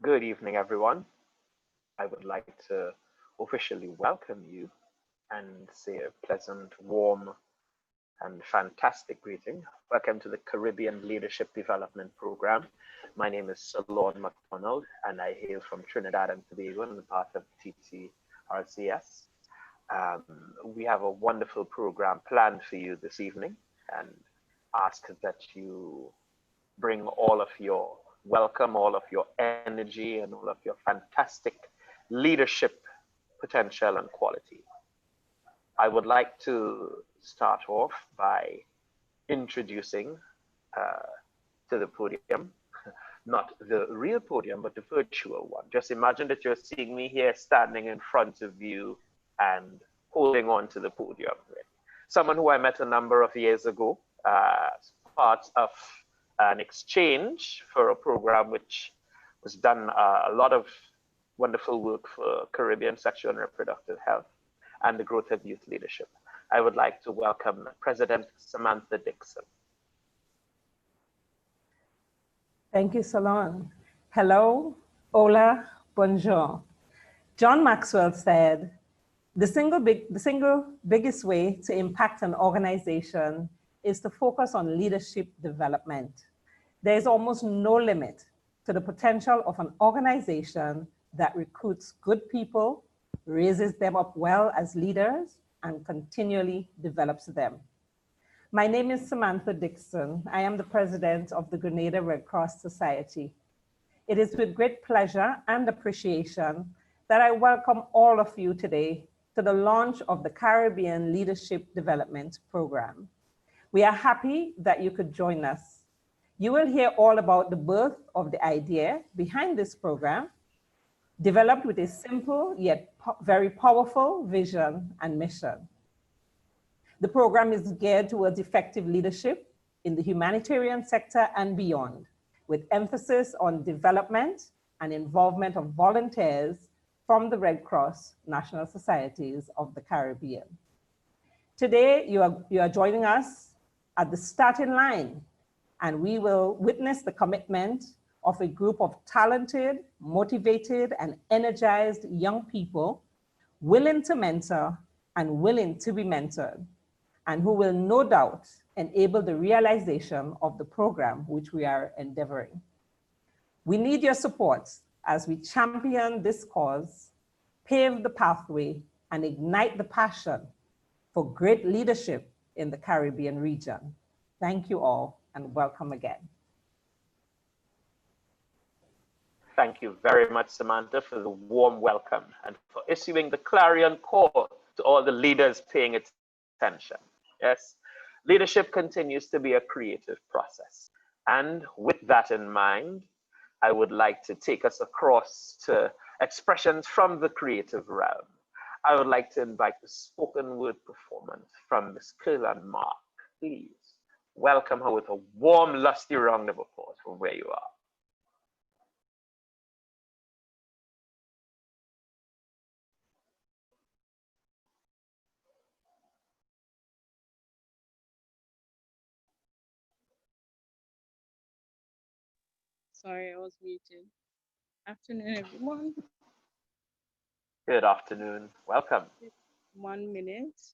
Good evening, everyone. I would like to officially welcome you and say a pleasant, warm, and fantastic greeting. Welcome to the Caribbean Leadership Development Program. My name is Sir Lord MacDonald, and I hail from Trinidad and Tobago and part of TTRCS. We have a wonderful program planned for you this evening and ask that you bring all of your welcome, all of your energy, and all of your fantastic leadership potential and quality. I would like to start off by introducing to the podium, not the real podium, but the virtual one. Just imagine that you're seeing me here standing in front of you and holding on to the podium. Someone who I met a number of years ago, part of an exchange for a program which was done a lot of wonderful work for Caribbean sexual and reproductive health and the growth of youth leadership. I would like to welcome President Samantha Dixon. Thank you, Salon. Hello, hola, bonjour. John Maxwell said, the single biggest way to impact an organization is to focus on leadership development. There is almost no limit to the potential of an organization that recruits good people, raises them up well as leaders, and continually develops them. My name is Samantha Dixon. I am the president of the Grenada Red Cross Society. It is with great pleasure and appreciation that I welcome all of you today to the launch of the Caribbean Leadership Development Program. We are happy that you could join us. You will hear all about the birth of the idea behind this program, developed with a simple yet very powerful vision and mission. The program is geared towards effective leadership in the humanitarian sector and beyond, with emphasis on development and involvement of volunteers from the Red Cross National Societies of the Caribbean. Today, you are joining us at the starting line, and we will witness the commitment of a group of talented, motivated, and energized young people willing to mentor and willing to be mentored, and who will no doubt enable the realization of the program which we are endeavoring. We need your support as we champion this cause, pave the pathway, and ignite the passion for great leadership in the Caribbean region. Thank you all and welcome again. Thank you very much, Samantha, for the warm welcome and for issuing the clarion call to all the leaders paying attention. Yes, leadership continues to be a creative process. And with that in mind, I would like to take us across to expressions from the creative realm. I would like to invite the spoken word performance from Ms. Kirlan Mark. Please welcome her with a warm, lusty round of applause from where you are. Sorry, I was muted. Afternoon, everyone. Good afternoon. Welcome. 1 minute.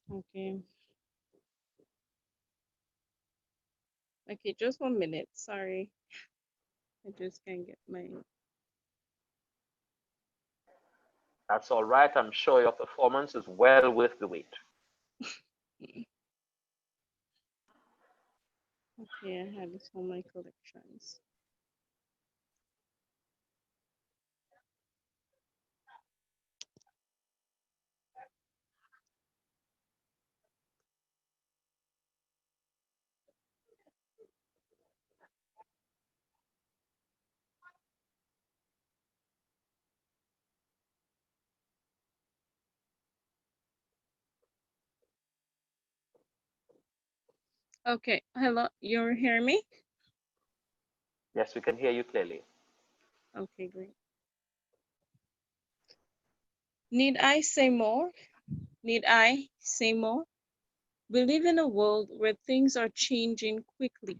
Okay. Okay, just 1 minute. Sorry. I just can't get my. That's all right. I'm sure your performance is well worth the wait. Okay, I had this on my collections. Okay, hello, you hear me? Yes, we can hear you clearly. Okay, great. Need I say more? Need I say more? We live in a world where things are changing quickly,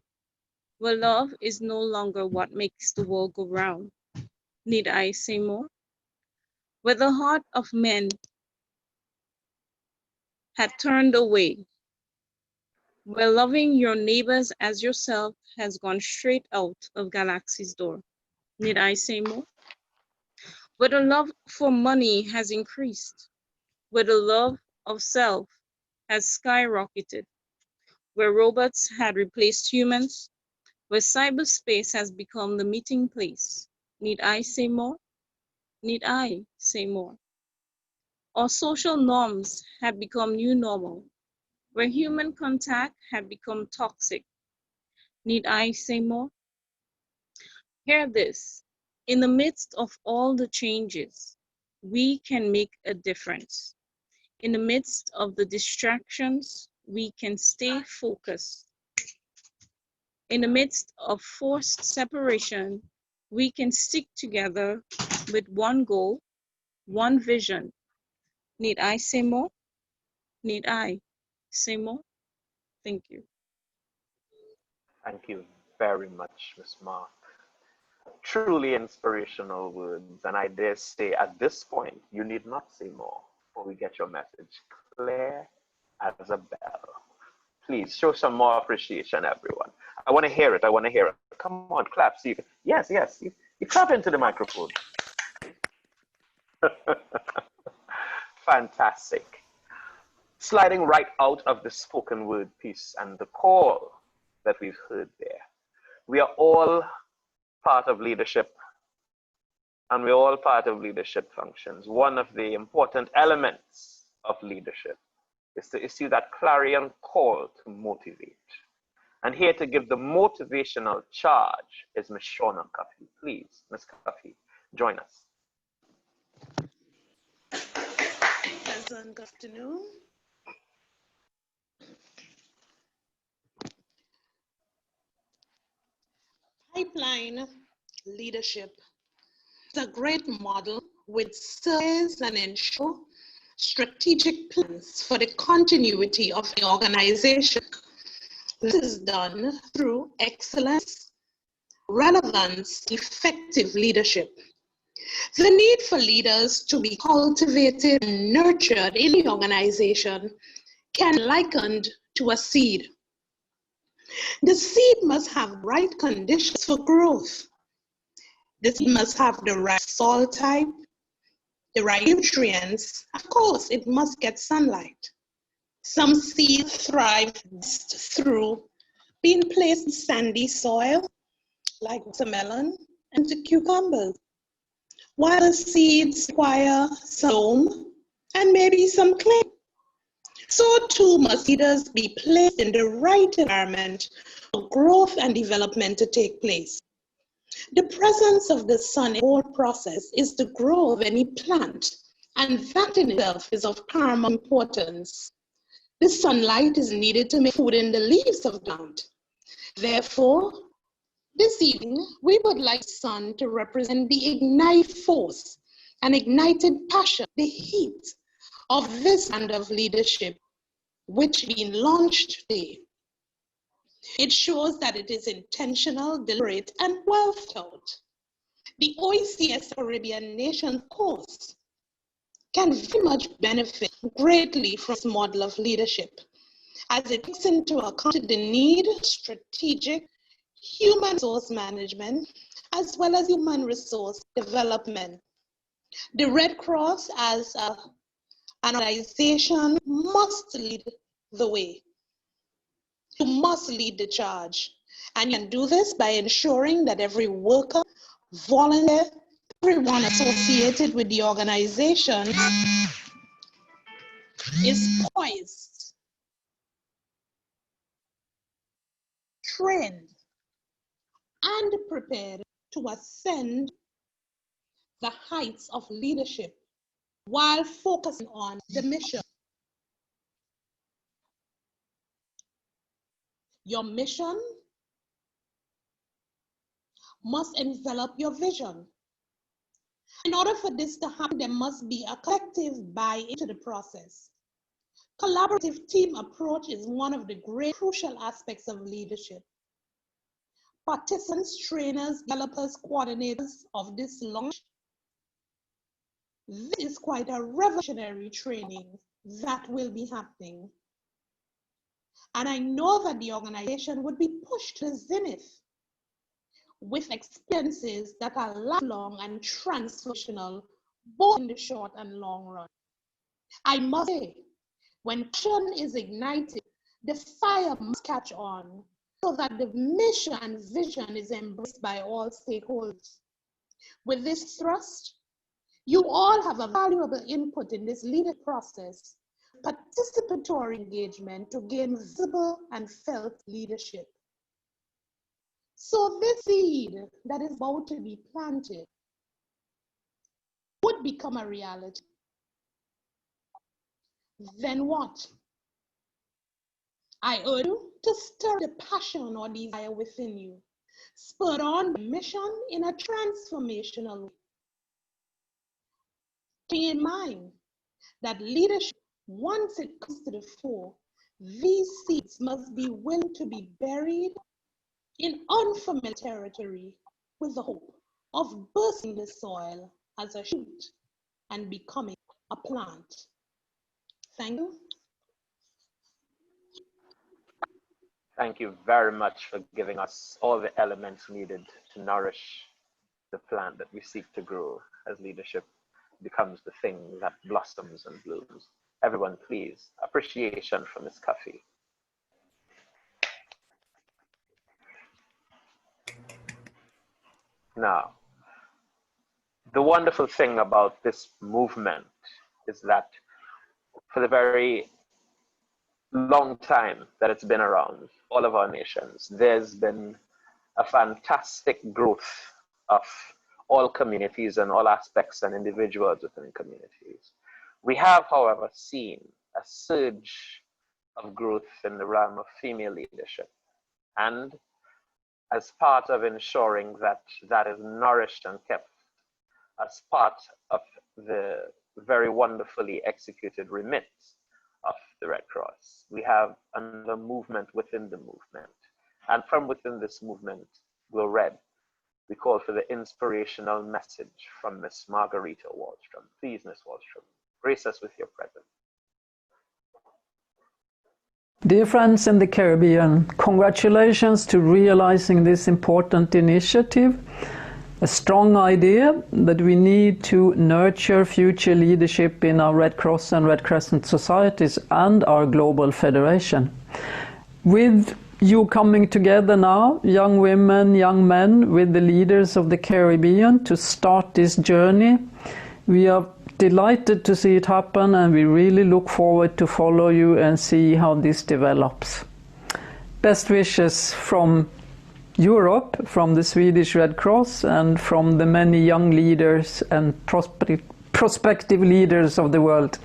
where love is no longer what makes the world go round. Need I say more? Where the heart of men had turned away, where loving your neighbors as yourself has gone straight out of galaxy's door. Need I say more? Where the love for money has increased, where the love of self has skyrocketed, where robots had replaced humans, where cyberspace has become the meeting place. Need I say more? Need I say more? Our social norms had become new normal, where human contact had become toxic. Need I say more? Hear this. In the midst of all the changes, we can make a difference. In the midst of the distractions, we can stay focused. In the midst of forced separation, we can stick together with one goal, one vision. Need I say more? Need I say more? Thank you. Thank you very much, Ms. Mark. Truly inspirational words, and I dare say at this point, you need not say more, for we get your message clear as a bell. Please show some more appreciation, everyone. I want to hear it. I want to hear it. Come on, clap. See, yes, yes. You clap into the microphone. Fantastic. Sliding right out of the spoken word piece and the call that we've heard there. We are all part of leadership, and we're all part of leadership functions. One of the important elements of leadership is to issue that clarion call to motivate. And here to give the motivational charge is Ms. Shauna Cuffey. Please, Ms. Cuffey, join us. Pleasant afternoon. Pipeline leadership is a great model which serves and ensures strategic plans for the continuity of the organization. This is done through excellence, relevance, effective leadership. The need for leaders to be cultivated and nurtured in the organization can be likened to a seed. The seed must have right conditions for growth. The seed must have the right soil type, the right nutrients. Of course, it must get sunlight. Some seeds thrive best through being placed in sandy soil, like watermelon and the cucumbers, while the seeds require some loam and maybe some clay. So too must leaders be placed in the right environment for growth and development to take place. The presence of the sun in the whole process is the growth of any plant, and that in itself is of paramount importance. The sunlight is needed to make food in the leaves of the plant. Therefore, this evening, we would like the sun to represent the ignited force and ignited passion, the heat of this kind of leadership, which being launched today. It shows that it is intentional, deliberate, and well thought. The OECS Caribbean nations, of course, can very much benefit greatly from this model of leadership, as it takes into account the need of strategic human resource management, as well as human resource development. The Red Cross, as an organization, must lead the way. You must lead the charge. And you can do this by ensuring that every worker, volunteer, everyone associated with the organization is poised, trained, and prepared to ascend the heights of leadership while focusing on the mission. Your mission must envelop your vision. In order for this to happen, there must be a collective buy into the process. Collaborative team approach is one of the great crucial aspects of leadership. Participants, trainers, developers, coordinators of this launch, this is quite a revolutionary training that will be happening. And I know that the organization would be pushed to the zenith with experiences that are lifelong and transformational, both in the short and long run. I must say, when passion is ignited, the fire must catch on so that the mission and vision is embraced by all stakeholders. With this thrust, you all have a valuable input in this leadership process, participatory engagement to gain visible and felt leadership. So this seed that is about to be planted would become a reality. Then what? I urge you to stir the passion or desire within you, spurred on the mission in a transformational way. Keep in mind that leadership, once it comes to the fore, these seeds must be willing to be buried in unfamiliar territory with the hope of bursting the soil as a shoot and becoming a plant. Thank you. Thank you very much for giving us all the elements needed to nourish the plant that we seek to grow as leadership becomes the thing that blossoms and blooms. Everyone, please, appreciation for Ms. Cuffy. Now, the wonderful thing about this movement is that for the very long time that it's been around, all of our nations, there's been a fantastic growth of all communities and all aspects and individuals within communities. We have, however, seen a surge of growth in the realm of female leadership. And as part of ensuring that that is nourished and kept as part of the very wonderfully executed remit of the Red Cross, we have another movement within the movement. And from within this movement, we'll read. We call for the inspirational message from Miss Margarita Wallstrom. Please, Miss Wallstrom, grace us with your presence. Dear friends in the Caribbean, congratulations to realizing this important initiative. A strong idea that we need to nurture future leadership in our Red Cross and Red Crescent societies and our global federation. With you coming together now, young women, young men, with the leaders of the Caribbean to start this journey, we are delighted to see it happen, and we really look forward to follow you and see how this develops. Best wishes from Europe, from the Swedish Red Cross, and from the many young leaders and prospective leaders of the world.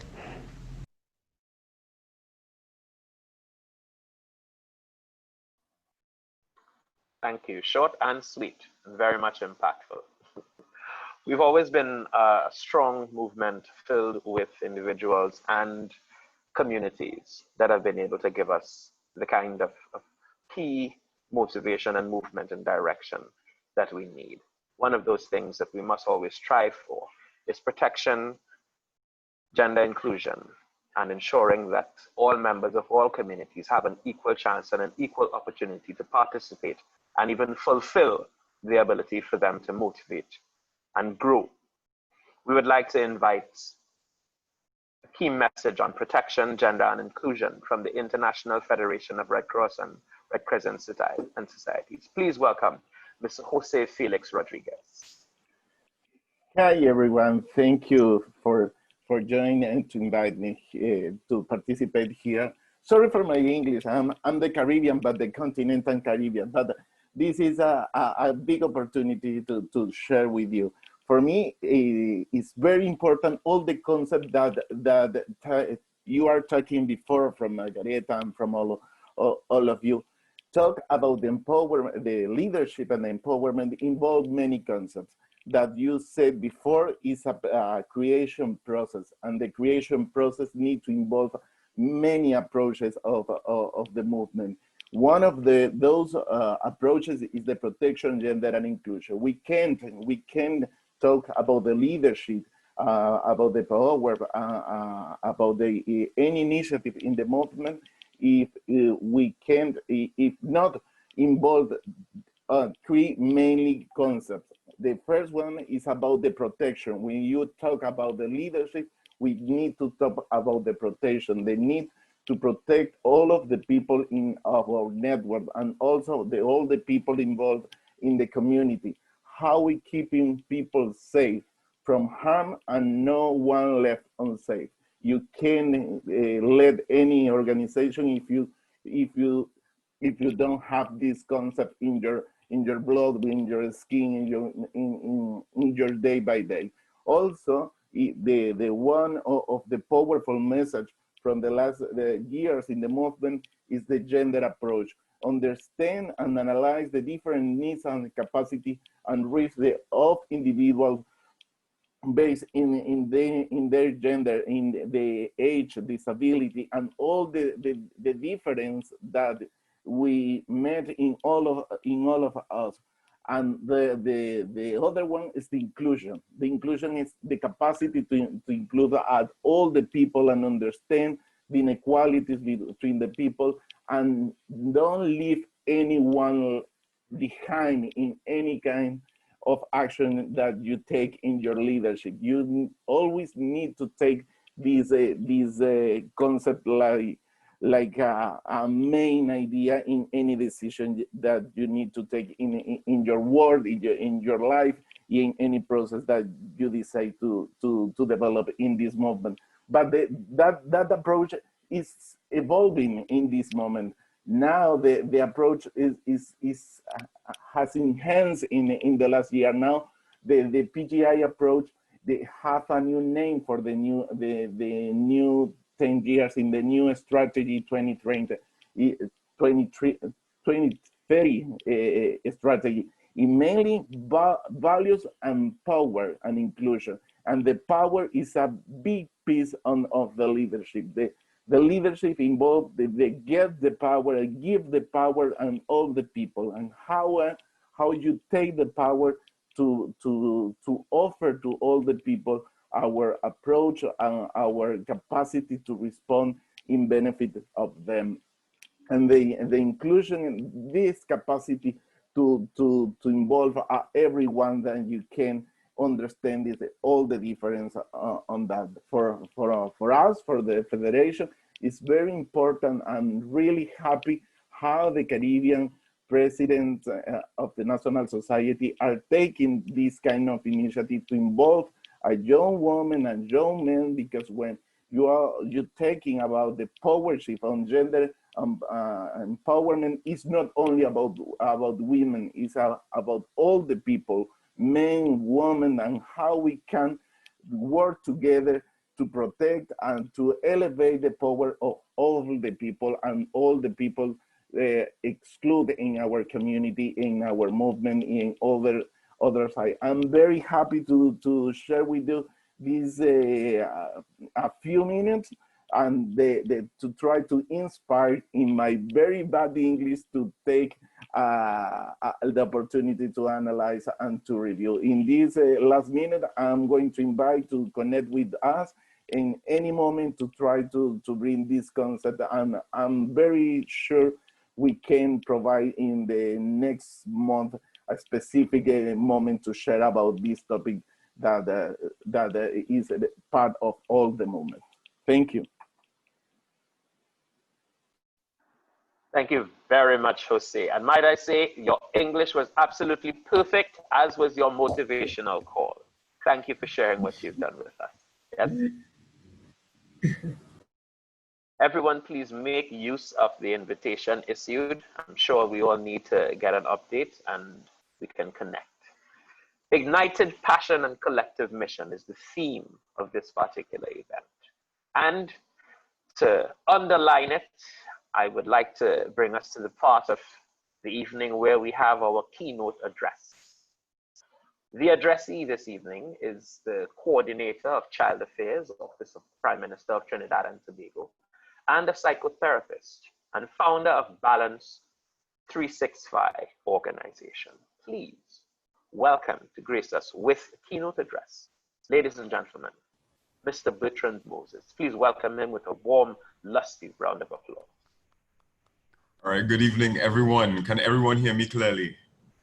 Thank you. Short and sweet, very much impactful. We've always been a strong movement filled with individuals and communities that have been able to give us the kind of key motivation and movement and direction that we need. One of those things that we must always strive for is protection, gender inclusion, and ensuring that all members of all communities have an equal chance and an equal opportunity to participate and even fulfill the ability for them to motivate and grow. We would like to invite a key message on protection, gender, and inclusion from the International Federation of Red Cross and Red Crescent Societies. Please welcome Mr. Jose Felix Rodriguez. Hi, everyone. Thank you for joining and to invite me to participate here. Sorry for my English. I'm the Caribbean, but the continental Caribbean. But this is a big opportunity to share with you. For me, it's very important, all the concepts that you are talking before from Margareta and from all of you. talk about the empowerment, the leadership and empowerment involve many concepts that you said before is a creation process, and the creation process needs to involve many approaches of the movement. One of those approaches is the protection, gender, and inclusion. We can talk about the leadership, about the power, about any initiative in the movement if we can't, if not involve three mainly concepts. The first one is about the protection. When you talk about the leadership, we need to talk about the protection, the need to protect all of the people in our network, and also all the people involved in the community. How we keeping people safe from harm and no one left unsafe. You can let any organization if you don't have this concept in your blood, in your skin, in your day by day. Also, the one of the powerful message from the last years in the movement is the gender approach. Understand and analyze the different needs and capacity and risks of individuals based in their gender, in the age, disability, and all the difference that we met in all of us. And the other one is the inclusion. The inclusion is the capacity to include all the people and understand the inequalities between the people, and don't leave anyone behind in any kind of action that you take in your leadership. You always need to take this concept like a main idea in any decision that you need to take in your work, in your life, in any process that you decide to develop in this movement. But that approach is evolving in this moment. Now the approach has enhanced in the last year. Now the PGI approach, they have a new name for the new 10 years in the new strategy 2030 strategy. It mainly values and power and inclusion, and the power is a big piece of the leadership. The leadership involved, they get the power, give the power and all the people, and how you take the power to offer to all the people our approach and our capacity to respond in benefit of them. And the inclusion in this capacity to involve everyone that you can understand is all the difference on that. For us, for the Federation, it's very important. I'm really happy how the Caribbean presidents of the National Society are taking this kind of initiative to involve a young woman and young men, because when you're taking about the power shift on gender empowerment, it's not only about women, it's about all the people, men, women, and how we can work together to protect and to elevate the power of all the people, and all the people excluded in our community, in our movement, in other side. I'm very happy to share with you this a few minutes, and to try to inspire in my very bad English to take the opportunity to analyze and to review. In this last minute, I'm going to invite to connect with us in any moment to try to bring this concept, and I'm very sure we can provide in the next month a specific moment to share about this topic that is part of all the movement. Thank you. Thank you very much, Jose. And might I say, your English was absolutely perfect, as was your motivational call. Thank you for sharing what you've done with us. Yes? Everyone, please make use of the invitation issued. I'm sure we all need to get an update and we can connect. Ignited passion and collective mission is the theme of this particular event. And to underline it, I would like to bring us to the part of the evening where we have our keynote address. The addressee this evening is the Coordinator of Child Affairs, Office of Prime Minister of Trinidad and Tobago, and a psychotherapist and founder of Balance 365 organization. Please welcome to grace us with a keynote address, ladies and gentlemen, Mr. Bertrand Moses. Please welcome him with a warm, lusty round of applause. All right, good evening, everyone. Can everyone hear me clearly?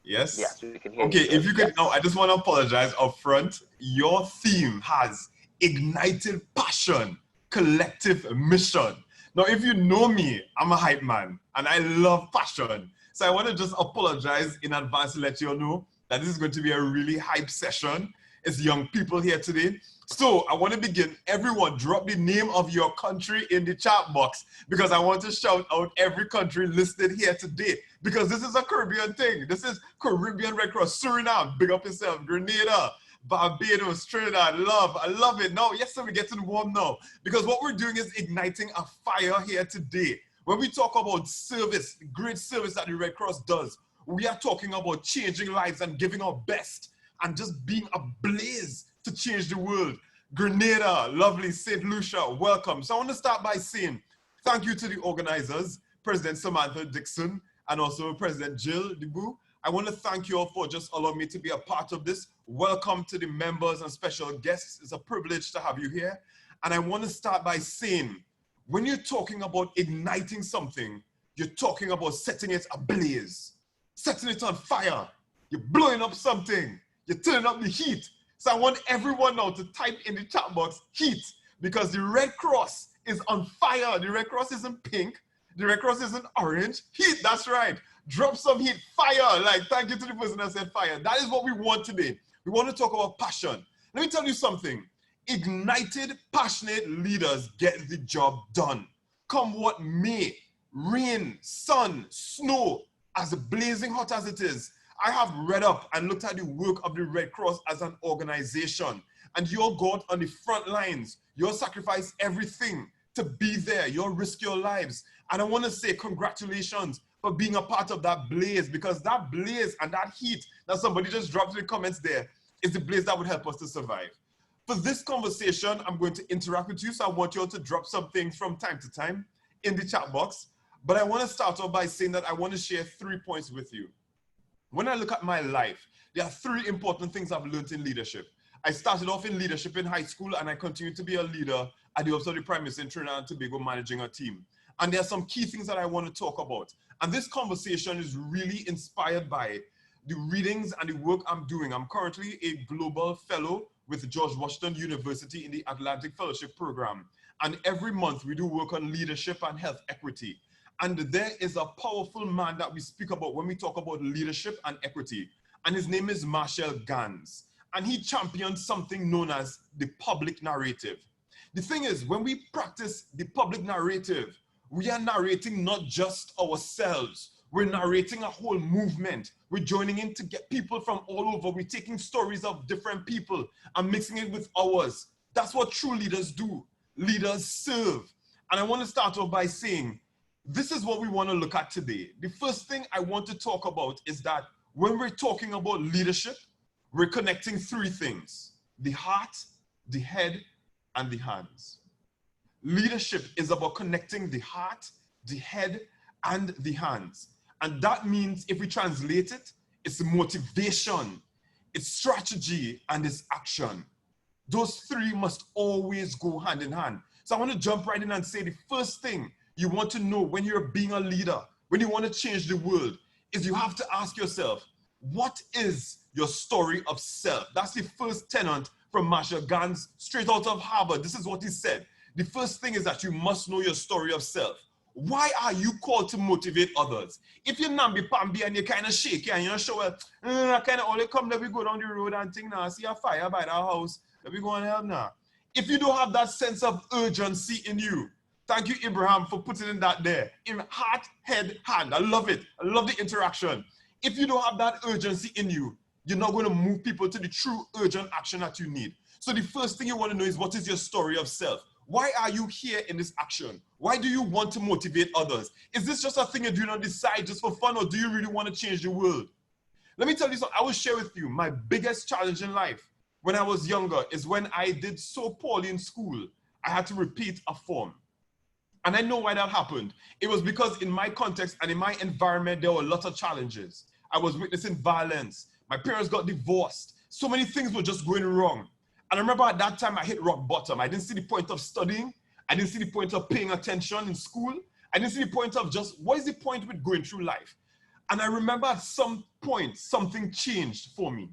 Yes? Yes, we can hear you. Okay, if you could, yes. now I just want to apologize up front. Your theme has ignited passion, collective mission. Now, if you know me, I'm a hype man and I love passion. So I want to just apologize in advance to let you all know that this is going to be a really hype session. It's young people here today. So I want to begin. Everyone drop the name of your country in the chat box because I want to shout out every country listed here today because this is a Caribbean thing. This is Caribbean Red Cross. Suriname, big up yourself. Grenada, Barbados, Trinidad, I love it. Now, yes, sir, we're getting warm now because what we're doing is igniting a fire here today. When we talk about service, great service that the Red Cross does, we are talking about changing lives and giving our best and just being ablaze to change the world. Grenada, lovely, St. Lucia, welcome. So I want to start by saying thank you to the organizers, President Samantha Dixon, and also President Jill Dubu. I want to thank you all for just allowing me to be a part of this. Welcome to the members and special guests. It's a privilege to have you here. And I want to start by saying, when you're talking about igniting something, you're talking about setting it ablaze, setting it on fire. You're blowing up something. You're turning up the heat. So I want everyone now to type in the chat box, heat, because the Red Cross is on fire. The Red Cross isn't pink. The Red Cross isn't orange. Heat, that's right. Drop some heat, fire. Like, thank you to the person that said fire. That is what we want today. We want to talk about passion. Let me tell you something. Ignited, passionate leaders get the job done. Come what may, rain, sun, snow, as blazing hot as it is, I have read up and looked at the work of the Red Cross as an organization. And you're God on the front lines. You'll sacrifice everything to be there. You'll risk your lives. And I want to say congratulations for being a part of that blaze, because that blaze and that heat that somebody just dropped in the comments there is the blaze that would help us to survive. For this conversation, I'm going to interact with you. So I want you all to drop some things from time to time in the chat box. But I want to start off by saying that I want to share 3 points with you. When I look at my life, there are 3 important things I've learned in leadership. I started off in leadership in high school and I continue to be a leader at the Office of the Prime Minister in Trinidad and Tobago managing a team. And there are some key things that I want to talk about. And this conversation is really inspired by the readings and the work I'm doing. I'm currently a global fellow with George Washington University in the Atlantic Fellowship Program. And every month we do work on leadership and health equity. And there is a powerful man that we speak about when we talk about leadership and equity. And his name is Marshall Gans. And he championed something known as the public narrative. The thing is, when we practice the public narrative, we are narrating not just ourselves. We're narrating a whole movement. We're joining in to get people from all over. We're taking stories of different people and mixing it with ours. That's what true leaders do. Leaders serve. And I want to start off by saying, this is what we want to look at today. The first thing I want to talk about is that when we're talking about leadership, we're connecting 3 things: the heart, the head, and the hands. Leadership is about connecting the heart, the head, and the hands. And that means, if we translate it, it's motivation, it's strategy, and it's action. Those 3 must always go hand in hand. So I want to jump right in and say the first thing you want to know when you're being a leader, when you want to change the world, is you have to ask yourself, what is your story of self? That's the first tenet from Marshall Gans, straight out of Harvard. This is what he said. The first thing is that you must know your story of self. Why are you called to motivate others? If you're namby-pamby and you're kind of shaky and you're not sure, well, kind of only come, let me go down the road and think now, see a fire by the house, let me go and help now. If you don't have that sense of urgency in you, thank you, Abraham, for putting in that there. In heart, head, hand. I love it. I love the interaction. If you don't have that urgency in you, you're not going to move people to the true urgent action that you need. So the first thing you want to know is, what is your story of self? Why are you here in this action? Why do you want to motivate others? Is this just a thing you do not decide just for fun, or do you really want to change the world? Let me tell you something. I will share with you my biggest challenge in life when I was younger is when I did so poorly in school, I had to repeat a form. And I know why that happened. It was because in my context and in my environment, there were lots of challenges. I was witnessing violence. My parents got divorced. So many things were just going wrong. And I remember at that time I hit rock bottom. I didn't see the point of studying. I didn't see the point of paying attention in school. I didn't see the point of just, what is the point with going through life? And I remember at some point, something changed for me.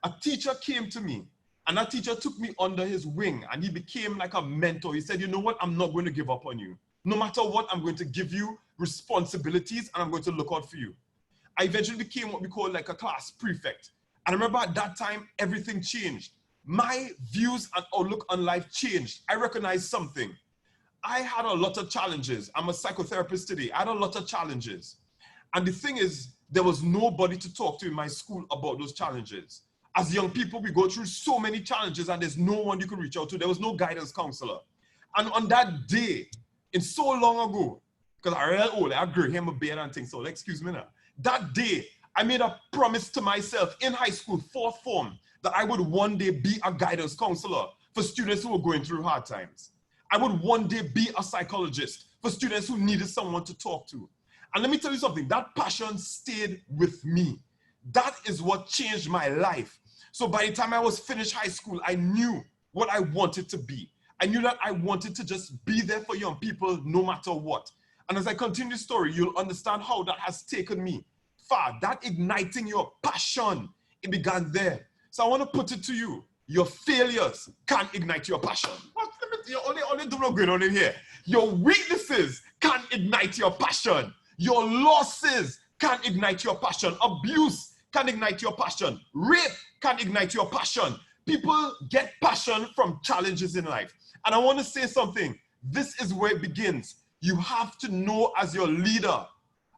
A teacher came to me, and that teacher took me under his wing, and he became like a mentor. He said, you know what? I'm not going to give up on you. No matter what, I'm going to give you responsibilities, and I'm going to look out for you. I eventually became what we call like a class prefect. And I remember at that time, everything changed. My views and outlook on life changed. I recognized something. I had a lot of challenges. I'm a psychotherapist today. I had a lot of challenges. And the thing is, there was nobody to talk to in my school about those challenges. As young people, we go through so many challenges and there's no one you can reach out to. There was no guidance counselor. And on that day, in so long ago, because I'm real old, I grew him a beard and things, so excuse me now. That day, I made a promise to myself in high school, 4th form, that I would one day be a guidance counselor for students who were going through hard times. I would one day be a psychologist for students who needed someone to talk to. And let me tell you something, that passion stayed with me. That is what changed my life. So by the time I was finished high school, I knew what I wanted to be. I knew that I wanted to just be there for young people no matter what. And as I continue the story, you'll understand how that has taken me far. That igniting your passion, it began there. So I want to put it to you. Your failures can't ignite your passion. You're only doing what's going on in here. Your weaknesses can't ignite your passion. Your losses can't ignite your passion. Abuse can ignite your passion. Rape can ignite your passion. People get passion from challenges in life. And I want to say something. This is where it begins. You have to know as your leader.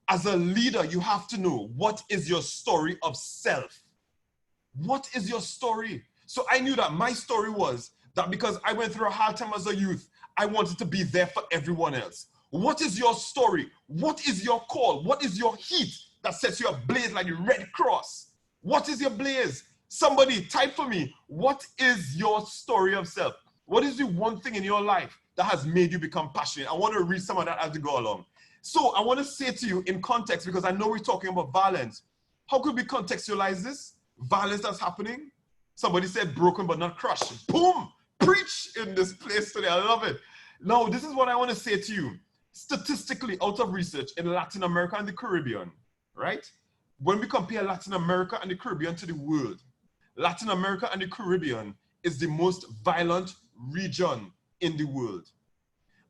As a leader, you have to know what is your story of self. What is your story? So I knew that my story was that because I went through a hard time as a youth, I wanted to be there for everyone else. What is your story? What is your call? What is your heat that sets you ablaze like the Red Cross? What is your blaze? Somebody type for me. What is your story of self? What is the one thing in your life that has made you become passionate? I want to read some of that as we go along. So I want to say to you in context, because I know we're talking about violence. How could we contextualize this? Violence that's happening. Somebody said broken but not crushed. Boom! Preach in this place today. I love it. Now, this is what I want to say to you. Statistically, out of research in Latin America and the Caribbean, right? When we compare Latin America and the Caribbean to the world, Latin America and the Caribbean is the most violent region in the world,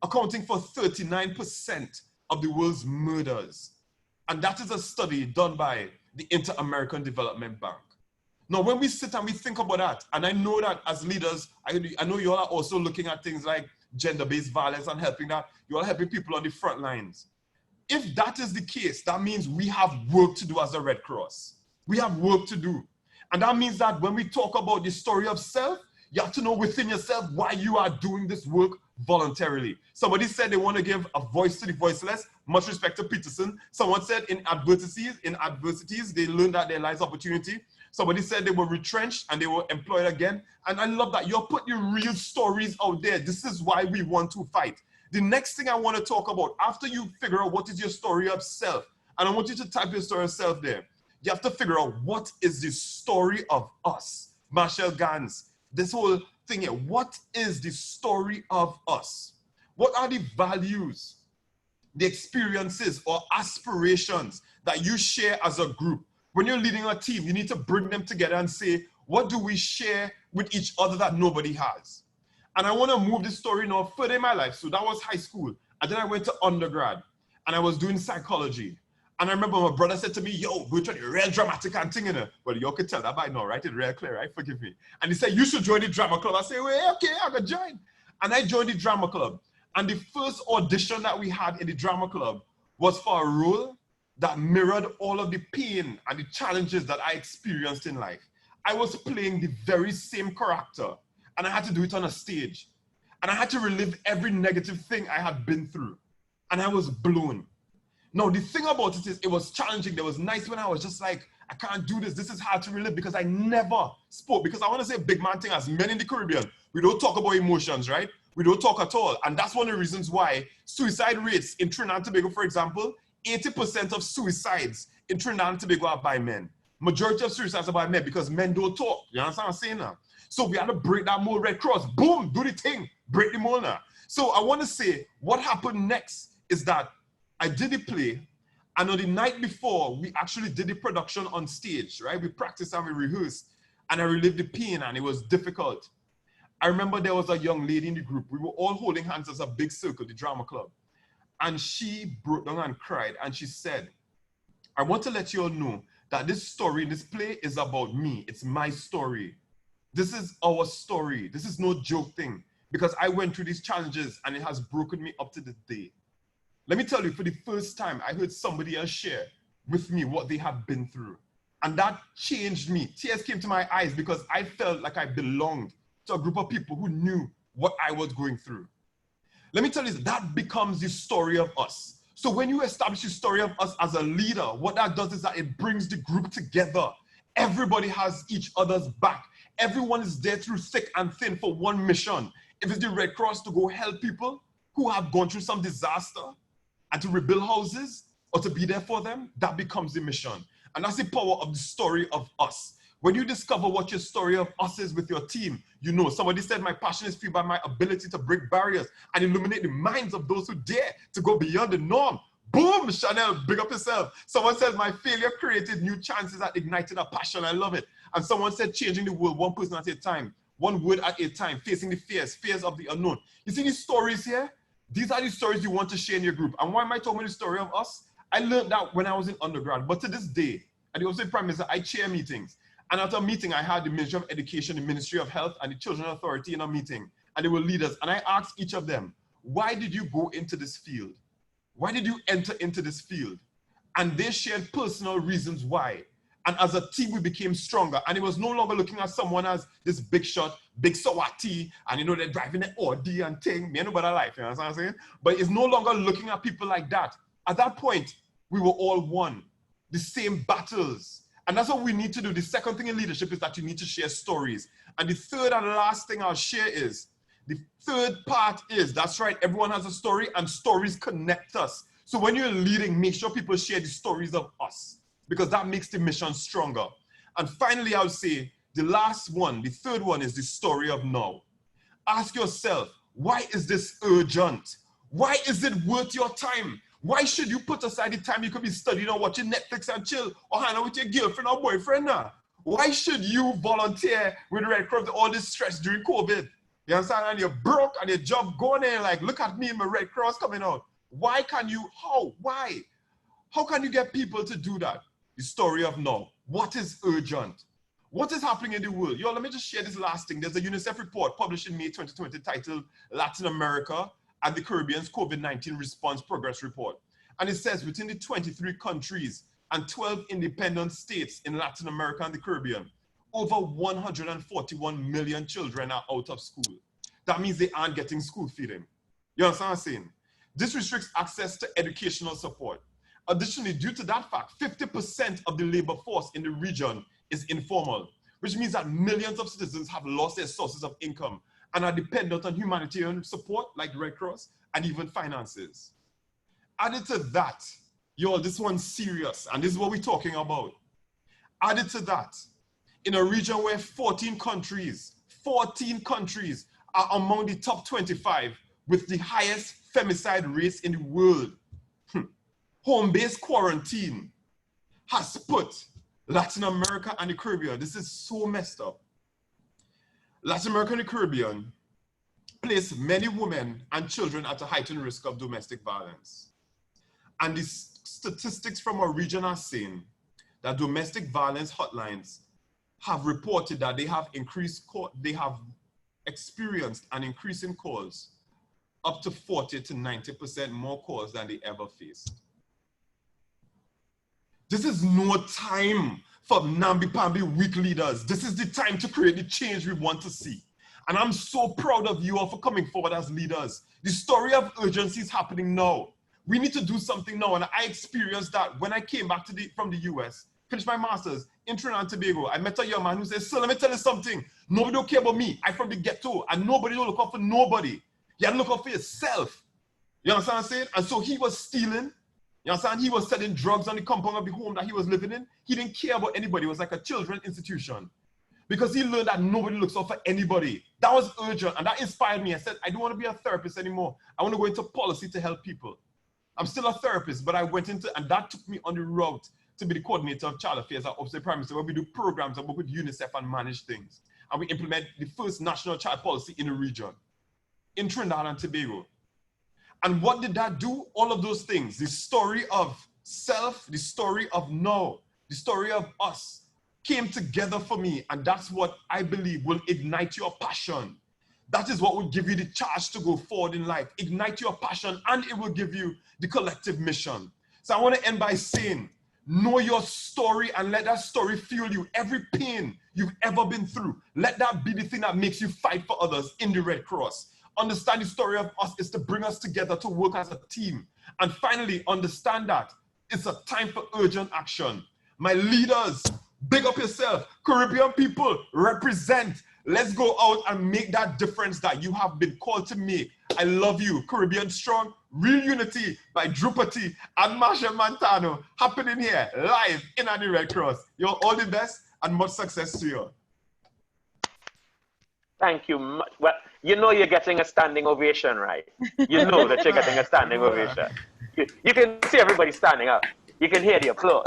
accounting for 39% of the world's murders. And that is a study done by the Inter-American Development Bank. Now, when we sit and we think about that, and I know that as leaders, I know you all are also looking at things like gender-based violence and helping that. You are helping people on the front lines. If that is the case, that means we have work to do as a Red Cross. We have work to do. And that means that when we talk about the story of self, you have to know within yourself why you are doing this work voluntarily. Somebody said they want to give a voice to the voiceless. Much respect to Peterson. Someone said in adversities, they learned that their life's opportunity. Somebody said they were retrenched and they were employed again. And I love that you're putting real stories out there. This is why we want to fight. The next thing I want to talk about, after you figure out what is your story of self, and I want you to type your story of self there, you have to figure out what is the story of us. Marshall Gans, this whole thing here, what is the story of us? What are the values, the experiences or aspirations that you share as a group? When you're leading a team, you need to bring them together and say, what do we share with each other that nobody has? And I want to move this story now further in my life. So that was high school. And then I went to undergrad and I was doing psychology. And I remember my brother said to me, yo, we're trying to real dramatic and thing, you know. Well, you could tell that by now, right? It's real clear, right? Forgive me. And he said, you should join the drama club. I said, well, okay, I'm going to join. And I joined the drama club. And the first audition that we had in the drama club was for a role that mirrored all of the pain and the challenges that I experienced in life. I was playing the very same character, and I had to do it on a stage. And I had to relive every negative thing I had been through. And I was blown. Now, the thing about it is, it was challenging. There was nights when I was just like, I can't do this. This is hard to relive because I never spoke. Because I want to say a big man thing, as men in the Caribbean, we don't talk about emotions, right? We don't talk at all. And that's one of the reasons why suicide rates in Trinidad and Tobago, for example, 80% of suicides in Trinidad and Tobago are by men. Majority of suicides are by men because men don't talk. You understand what I'm saying now? So we had to break that mold. Red Cross, boom, do the thing, break the mold now. So I want to say what happened next is that I did the play, and on the night before, we actually did the production on stage, right? We practiced and we rehearsed, and I relived the pain, and it was difficult. I remember there was a young lady in the group. We were all holding hands as a big circle, the drama club. And she broke down and cried, and she said, I want to let you all know that this story, this play is about me. It's my story. This is our story. This is no joke thing, because I went through these challenges, and it has broken me up to this day. Let me tell you, for the first time, I heard somebody else share with me what they have been through. And that changed me. Tears came to my eyes because I felt like I belonged to a group of people who knew what I was going through. Let me tell you, that becomes the story of us. So when you establish the story of us as a leader, what that does is that it brings the group together. Everybody has each other's back. Everyone is there through thick and thin for one mission. If it's the Red Cross to go help people who have gone through some disaster, and to rebuild houses or to be there for them, that becomes the mission. And that's the power of the story of us. When you discover what your story of us is with your team, you know, somebody said my passion is fueled by my ability to break barriers and illuminate the minds of those who dare to go beyond the norm. Boom, Chanel, big up yourself. Someone says my failure created new chances that ignited a passion. I love it. And someone said changing the world one person at a time, one word at a time, facing the fears of the unknown. You see these stories here? These are the stories you want to share in your group. And why am I talking about the story of us? I learned that when I was in undergrad, but to this day, and the Office of Prime Minister, I chair meetings. And after a meeting, I had the Ministry of Education, the Ministry of Health, and the Children's Authority in a meeting. And they were leaders. And I asked each of them, why did you go into this field? Why did you enter into this field? And they shared personal reasons why. And as a team, we became stronger. And it was no longer looking at someone as this big shot, big Sawati, and you know, they're driving an Audi and thing. Me, nobody life, you know what I'm saying? But it's no longer looking at people like that. At that point, we were all one, the same battles. And that's what we need to do. The second thing in leadership is that you need to share stories. And the third and last thing I'll share is, the third part is, that's right, everyone has a story and stories connect us. So when you're leading, make sure people share the stories of us, because that makes the mission stronger. And finally, I would say the last one, the third one, is the story of now. Ask yourself, why is this urgent? Why is it worth your time? Why should you put aside the time you could be studying or watching Netflix and chill or hang out with your girlfriend or boyfriend now? Why should you volunteer with Red Cross all this stress during COVID? You understand? And you're broke and your job going in like, look at me, my Red Cross coming out. Why can you, why? How can you get people to do that? The story of now. What is urgent? What is happening in the world? Yo, let me just share this last thing. There's a UNICEF report published in May 2020 titled Latin America and the Caribbean's COVID-19 Response Progress Report. And it says within the 23 countries and 12 independent states in Latin America and the Caribbean, over 141 million children are out of school. That means they aren't getting school feeding. You understand what I'm saying? This restricts access to educational support. Additionally, due to that fact, 50% of the labor force in the region is informal, which means that millions of citizens have lost their sources of income and are dependent on humanitarian support like the Red Cross and even finances. Added to that, yo, this one's serious, and this is what we're talking about. Added to that, in a region where 14 countries are among the top 25 with the highest femicide rates in the world, home-based quarantine has put Latin America and the Caribbean, this is so messed up. Latin America and the Caribbean place many women and children at a heightened risk of domestic violence. And the statistics from our region are saying that domestic violence hotlines have reported that they have experienced an increase in calls up to 40 to 90% more calls than they ever faced. This is no time for namby-pamby weak leaders. This is the time to create the change we want to see. And I'm so proud of you all for coming forward as leaders. The story of urgency is happening now. We need to do something now. And I experienced that when I came back from the US, finished my master's in Trinidad and Tobago. I met a young man who said, "So let me tell you something. Nobody don't care about me. I'm from the ghetto, and nobody don't look out for nobody. You have to look out for yourself." You understand what I'm saying? And so he was stealing. You understand? He was selling drugs on the compound of the home that he was living in. He didn't care about anybody. It was like a children's institution. Because he learned that nobody looks out for anybody. That was urgent, and that inspired me. I said, I don't want to be a therapist anymore. I want to go into policy to help people. I'm still a therapist, but I went into, and that took me on the route to be the coordinator of child affairs at Upstate Prime Minister, where we do programs and work with UNICEF and manage things. And we implement the first national child policy in the region, in Trinidad and Tobago. And what did that do? All of those things. The story of self, the story of now, the story of us came together for me. And that's what I believe will ignite your passion. That is what will give you the charge to go forward in life. Ignite your passion, and it will give you the collective mission. So I want to end by saying, know your story and let that story fuel you. Every pain you've ever been through, let that be the thing that makes you fight for others in the Red Cross. Understand the story of us is to bring us together to work as a team. And finally, understand that it's a time for urgent action. My leaders, big up yourself. Caribbean people, represent. Let's go out and make that difference that you have been called to make. I love you. Caribbean Strong, Real Unity by Drupati and Marsha Montano, happening here live in the Red Cross. You're all the best and much success to you. Thank you much. Well, you know you're getting a standing ovation, right? You know that you're getting a standing ovation. You can see everybody standing up. You can hear the applause.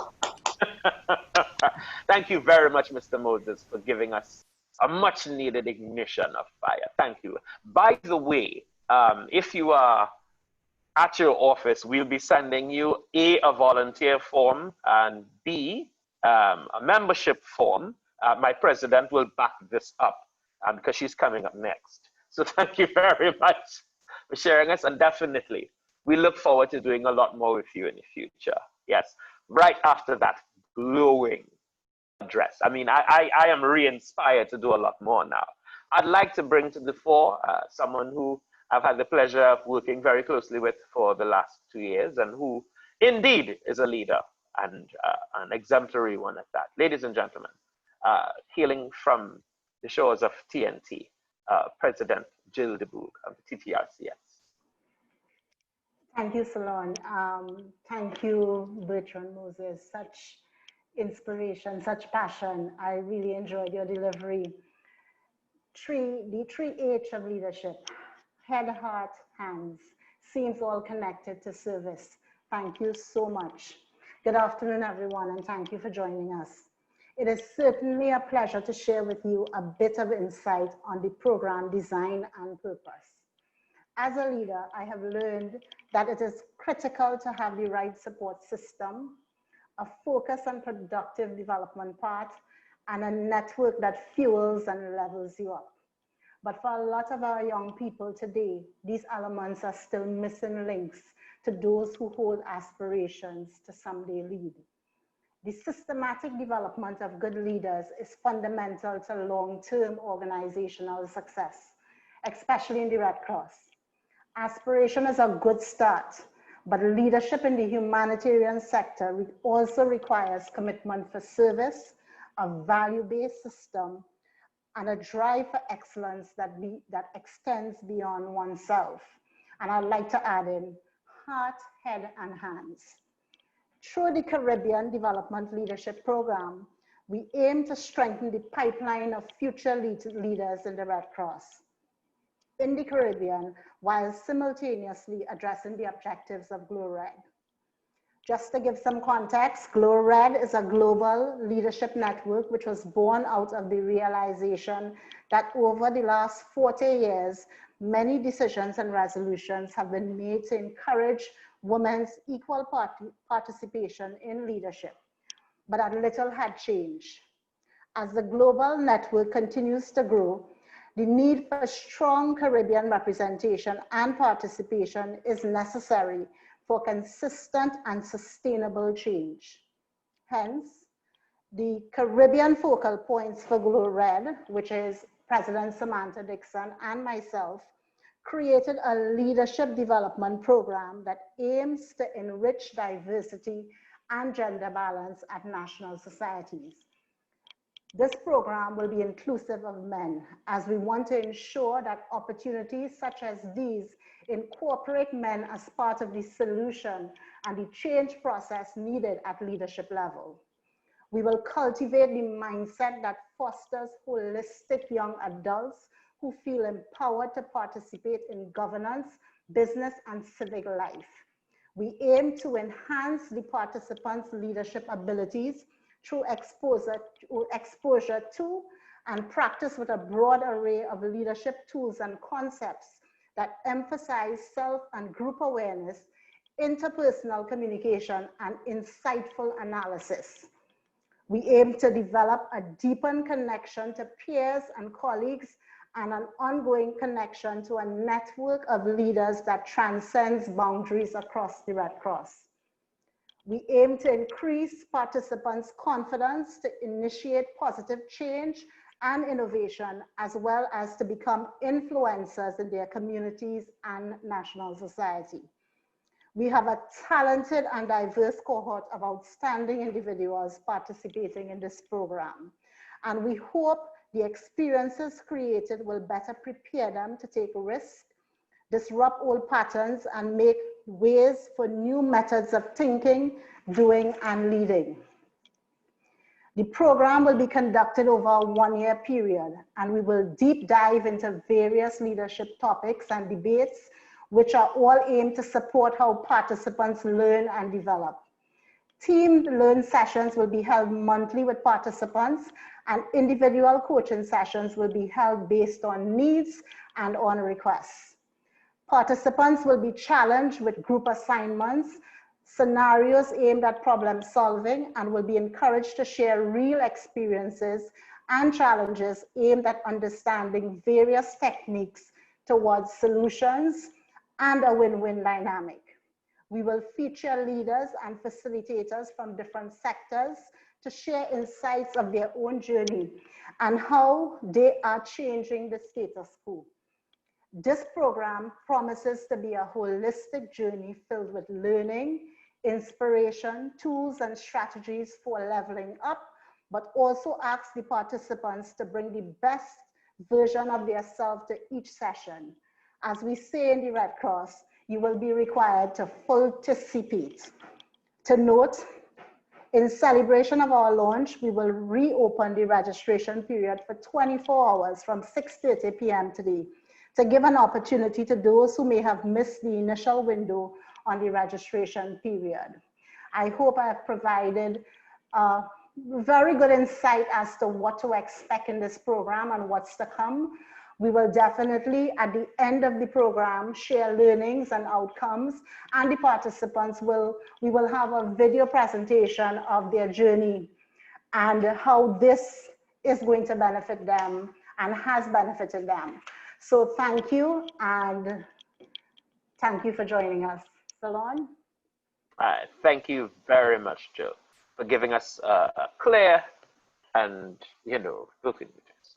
Thank you very much, Mr. Moses, for giving us a much needed ignition of fire. Thank you. By the way, if you are at your office, we'll be sending you A, a volunteer form, and B, a membership form. My president will back this up because she's coming up next. So thank you very much for sharing us, and definitely we look forward to doing a lot more with you in the future. Yes, right after that glowing address. I mean, I am re-inspired to do a lot more now. I'd like to bring to the fore someone who I've had the pleasure of working very closely with for the last 2 years, and who indeed is a leader and an exemplary one at that. Ladies and gentlemen, hailing from the shores of TNT, President Jill DeBoog of the TTRCS. Thank you, Salon. Thank you, Bertrand Moses. Such inspiration, such passion. I really enjoyed your delivery. The 3H of leadership: head, heart, hands, seems all connected to service. Thank you so much. Good afternoon, everyone, and thank you for joining us. It is certainly a pleasure to share with you a bit of insight on the program design and purpose. As a leader, I have learned that it is critical to have the right support system, a focus on productive development path, and a network that fuels and levels you up. But for a lot of our young people today, these elements are still missing links to those who hold aspirations to someday lead. The systematic development of good leaders is fundamental to long-term organizational success, especially in the Red Cross. Aspiration is a good start, but leadership in the humanitarian sector also requires commitment for service, a value-based system, and a drive for excellence that extends beyond oneself. And I'd like to add in heart, head, and hands. Through the Caribbean Development Leadership Program, we aim to strengthen the pipeline of future leaders in the Red Cross in the Caribbean, while simultaneously addressing the objectives of GLOW-RED. Just to give some context, GLOW-RED is a global leadership network which was born out of the realization that over the last 40 years, many decisions and resolutions have been made to encourage women's equal participation in leadership, but a little had changed. As the global network continues to grow, the need for strong Caribbean representation and participation is necessary for consistent and sustainable change. Hence, the Caribbean focal points for GLOW-RED, which is President Samantha Dixon, and myself, created a leadership development program that aims to enrich diversity and gender balance at national societies. This program will be inclusive of men, as we want to ensure that opportunities such as these incorporate men as part of the solution and the change process needed at leadership level. We will cultivate the mindset that fosters holistic young adults who feel empowered to participate in governance, business, and civic life. We aim to enhance the participants' leadership abilities through exposure to and practice with a broad array of leadership tools and concepts that emphasize self and group awareness, interpersonal communication, and insightful analysis. We aim to develop a deepened connection to peers and colleagues and an ongoing connection to a network of leaders that transcends boundaries across the Red Cross. We aim to increase participants' confidence to initiate positive change and innovation, as well as to become influencers in their communities and national society. We have a talented and diverse cohort of outstanding individuals participating in this program, and we hope the experiences created will better prepare them to take risks, disrupt old patterns, and make ways for new methods of thinking, doing, and leading. The program will be conducted over a one-year period, and we will deep dive into various leadership topics and debates, which are all aimed to support how participants learn and develop. Teamed learn sessions will be held monthly with participants, and individual coaching sessions will be held based on needs and on requests. Participants will be challenged with group assignments, scenarios aimed at problem solving, and will be encouraged to share real experiences and challenges aimed at understanding various techniques towards solutions and a win-win dynamic. We will feature leaders and facilitators from different sectors to share insights of their own journey and how they are changing the status quo. This program promises to be a holistic journey filled with learning, inspiration, tools, and strategies for leveling up, but also asks the participants to bring the best version of themselves to each session. As we say in the Red Cross, you will be required to participate. To note, in celebration of our launch, we will reopen the registration period for 24 hours from 6:30 p.m. today to give an opportunity to those who may have missed the initial window on the registration period. I hope I have provided very good insight as to what to expect in this program and what's to come. We will definitely, at the end of the program, share learnings and outcomes, and the participants we will have a video presentation of their journey and how this is going to benefit them and has benefited them. So thank you, and thank you for joining us. Salon? Thank you very much, Joe, for giving us a clear and, built-in details.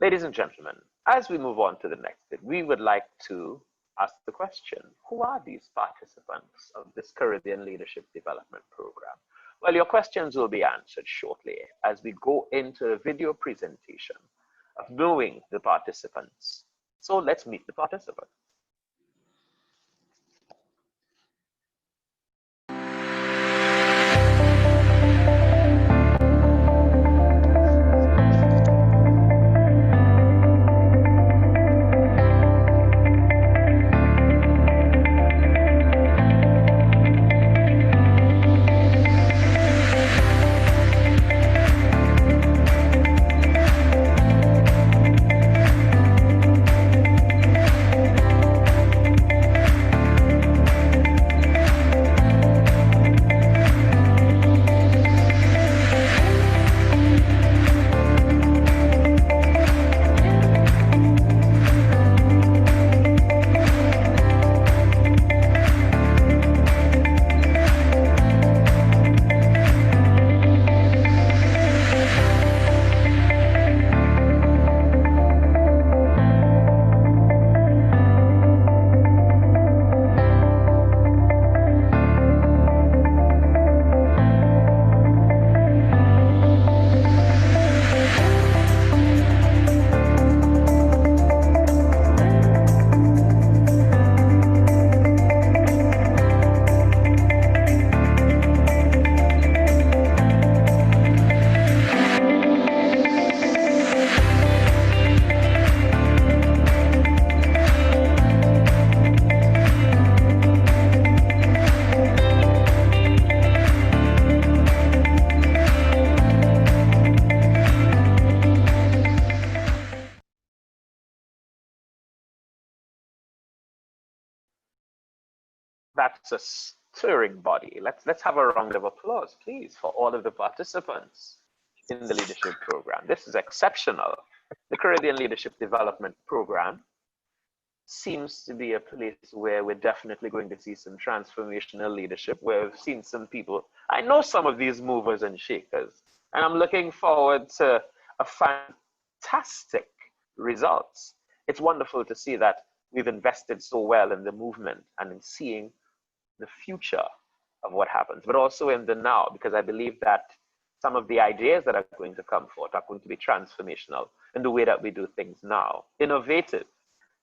Ladies and gentlemen, as we move on to the next bit, we would like to ask the question, who are these participants of this Caribbean Leadership Development Program? Well, your questions will be answered shortly as we go into a video presentation of knowing the participants. So let's meet the participants. That's a stirring body. Let's have a round of applause, please, for all of the participants in the leadership program. This is exceptional. The Caribbean Leadership Development Program seems to be a place where we're definitely going to see some transformational leadership, where we've seen some people. I know some of these movers and shakers, and I'm looking forward to a fantastic results. It's wonderful to see that we've invested so well in the movement and in seeing the future of what happens, but also in the now, because I believe that some of the ideas that are going to come forth are going to be transformational in the way that we do things now, innovative,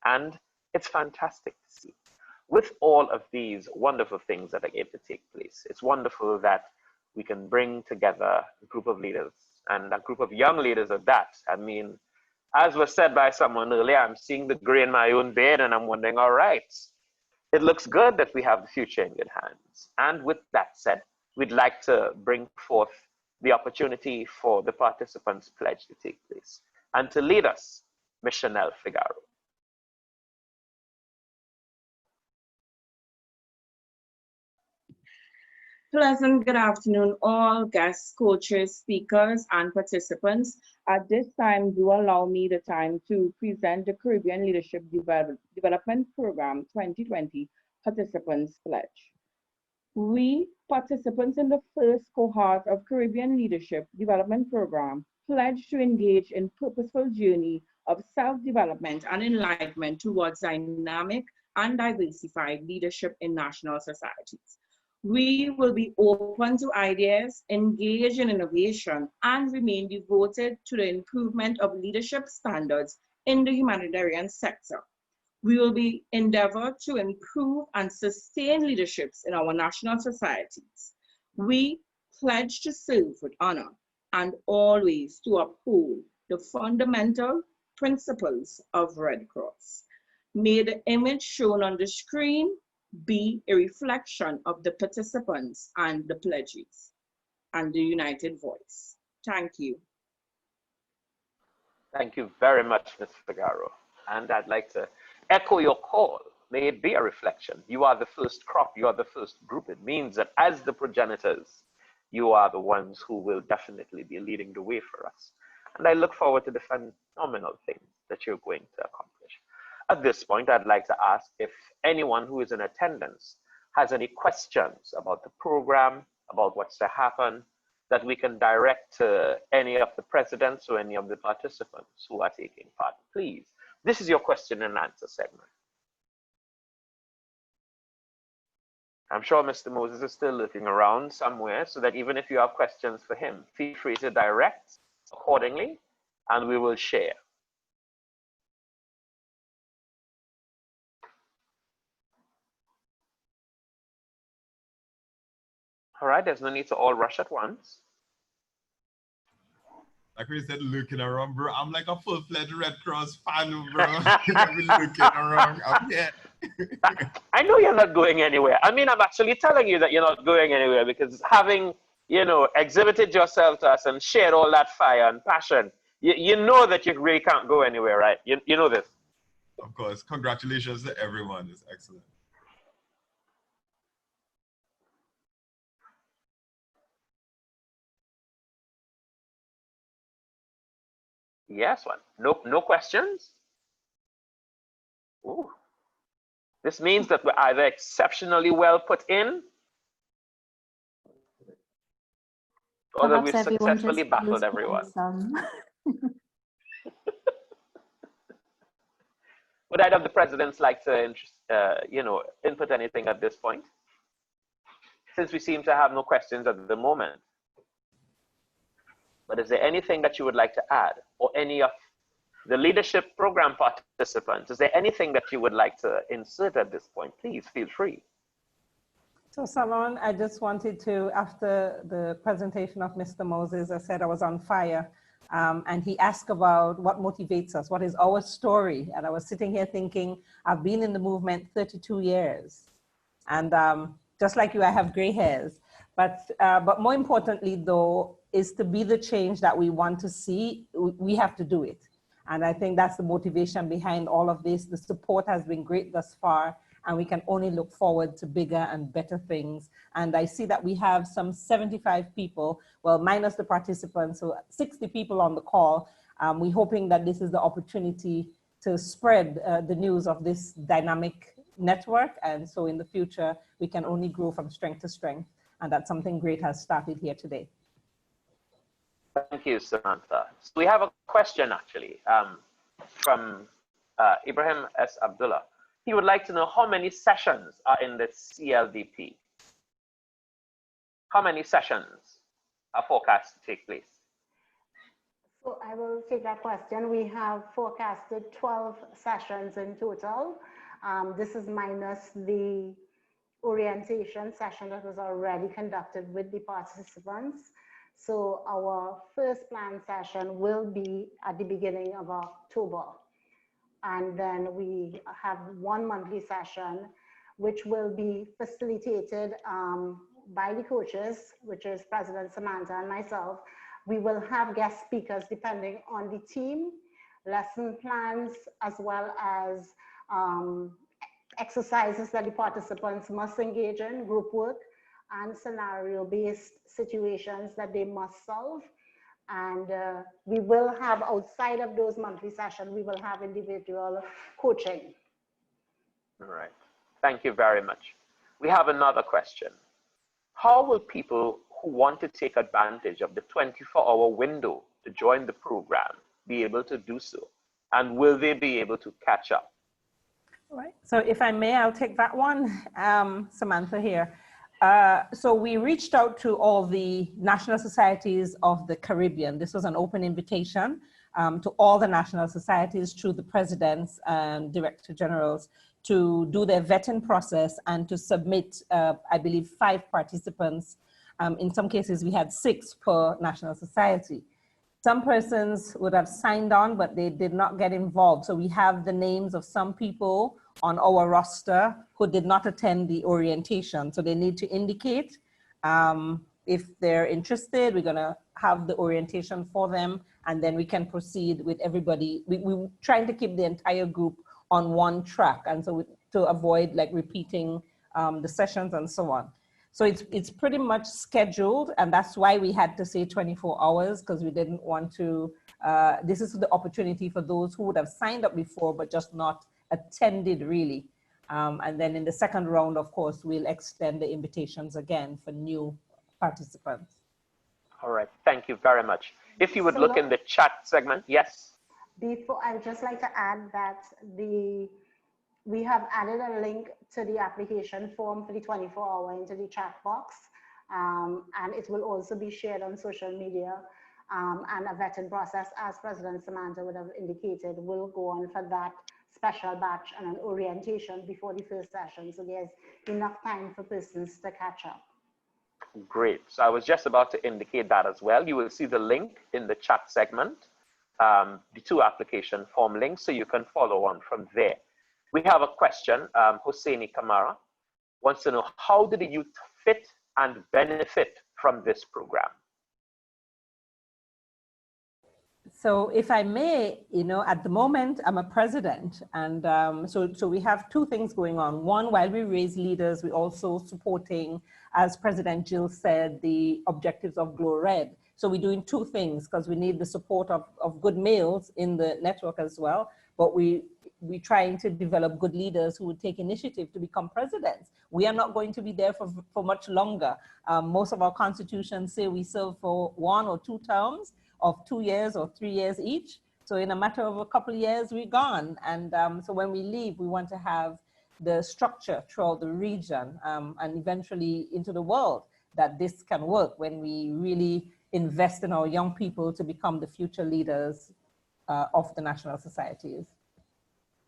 and it's fantastic to see. With all of these wonderful things that are going to take place, it's wonderful that we can bring together a group of leaders and a group of young leaders at that. I mean, as was said by someone earlier, I'm seeing the gray in my own bed and I'm wondering, all right, it looks good that we have the future in good hands. And with that said, we'd like to bring forth the opportunity for the participants' pledge to take place. And to lead us, Ms. Chanel Figaro. Pleasant good afternoon, all guests, coaches, speakers, and participants. At this time, do allow me the time to present the Caribbean Leadership Development Program 2020 Participants Pledge. We, participants in the first cohort of Caribbean Leadership Development Program, pledge to engage in purposeful journey of self-development and enlightenment towards dynamic and diversified leadership in national societies. We will be open to ideas, engage in innovation, and remain devoted to the improvement of leadership standards in the humanitarian sector. We will be endeavored to improve and sustain leaderships in our national societies. We pledge to serve with honor and always to uphold the fundamental principles of Red Cross. May the image shown on the screen be a reflection of the participants and the pledges and the united voice. Thank you. Thank you very much, Ms. Figaro. And I'd like to echo your call. May it be a reflection. You are the first crop, you are the first group. It means that as the progenitors, you are the ones who will definitely be leading the way for us. And I look forward to the phenomenal things that you're going to accomplish. At this point, I'd like to ask if anyone who is in attendance has any questions about the program, about what's to happen, that we can direct to any of the presidents or any of the participants who are taking part. Please, this is your question and answer segment. I'm sure Mr. Moses is still looking around somewhere, so that even if you have questions for him, feel free to direct accordingly, and we will share. All right, there's no need to all rush at once. Like we said, looking around, bro. I'm like a full-fledged Red Cross fan, bro. I've been looking around. I'm here. I know you're not going anywhere. I mean, I'm actually telling you that you're not going anywhere, because having, you know, exhibited yourself to us and shared all that fire and passion, you know that you really can't go anywhere, right? You know this. Of course. Congratulations to everyone. It's excellent. Yes, one. No questions? Ooh. This means that we're either exceptionally well put in, or that we've successfully baffled everyone. Would either of the presidents like to, you know, input anything at this point? Since we seem to have no questions at the moment. But is there anything that you would like to add, or any of the leadership program participants? Is there anything that you would like to insert at this point? Please feel free. So Salon, I just wanted to, after the presentation of Mr. Moses, I said I was on fire. And he asked about what motivates us, what is our story? And I was sitting here thinking, I've been in the movement 32 years. And just like you, I have gray hairs. But more importantly, though, is to be the change that we want to see, we have to do it. And I think that's the motivation behind all of this. The support has been great thus far, and we can only look forward to bigger and better things. And I see that we have some 75 people, well, minus the participants, so 60 people on the call. We're hoping that this is the opportunity to spread the news of this dynamic network. And so in the future, we can only grow from strength to strength. And that something great has started here today. Thank you, Samantha. So we have a question actually from Ibrahim S. Abdullah. He would like to know how many sessions are in the CLDP? How many sessions are forecast to take place? So I will take that question. We have forecasted 12 sessions in total. This is minus the orientation session that was already conducted with the participants. So our first planned session will be at the beginning of October. And then we have one monthly session, which will be facilitated by the coaches, which is President Samantha and myself. We will have guest speakers depending on the team, lesson plans, as well as exercises that the participants must engage in, group work, and scenario-based situations that they must solve. And we will have, outside of those monthly sessions, we will have individual coaching. All right. Thank you very much. We have another question. How will people who want to take advantage of the 24-hour window to join the program be able to do so? And will they be able to catch up? All right. So if I may, I'll take that one. Samantha here. So we reached out to all the national societies of the Caribbean. This was an open invitation to all the national societies through the presidents and director generals to do their vetting process and to submit, I believe, 5 participants. In some cases, we had 6 per national society. Some persons would have signed on, but they did not get involved. So we have the names of some people on our roster who did not attend the orientation. So they need to indicate if they're interested. We're gonna have the orientation for them, and then we can proceed with everybody. We're trying to keep the entire group on one track, and so to avoid like repeating the sessions and so on. So it's pretty much scheduled, and that's why we had to say 24 hours, because we didn't want to, this is the opportunity for those who would have signed up before, but just not attended really. And then in the second round, of course, we'll extend the invitations again for new participants. All right, thank you very much. If you would look in the chat segment, yes? Before, I would just like to add that we have added a link to the application form for the 24-hour into the chat box, and it will also be shared on social media, and a vetting process, as President Samantha would have indicated, will go on for that special batch and an orientation before the first session. So there's enough time for persons to catch up. Great. So I was just about to indicate that as well. You will see the link in the chat segment, the 2 application form links, so you can follow on from there. We have a question. Hosseini Kamara wants to know, how do the youth fit and benefit from this program? So if I may, you know, at the moment, I'm a president. And so we have 2 things going on. One, while we raise leaders, we're also supporting, as President Jill said, the objectives of Glow Red. So we're doing 2 things, because we need the support of good males in the network as well. But we're trying to develop good leaders who would take initiative to become presidents. We are not going to be there for much longer. Most of our constitutions say we serve for 1 or 2 terms of 2 years or 3 years each. So in a matter of a couple of years, we're gone. And so when we leave, we want to have the structure throughout the region and eventually into the world that this can work when we really invest in our young people to become the future leaders of the national societies.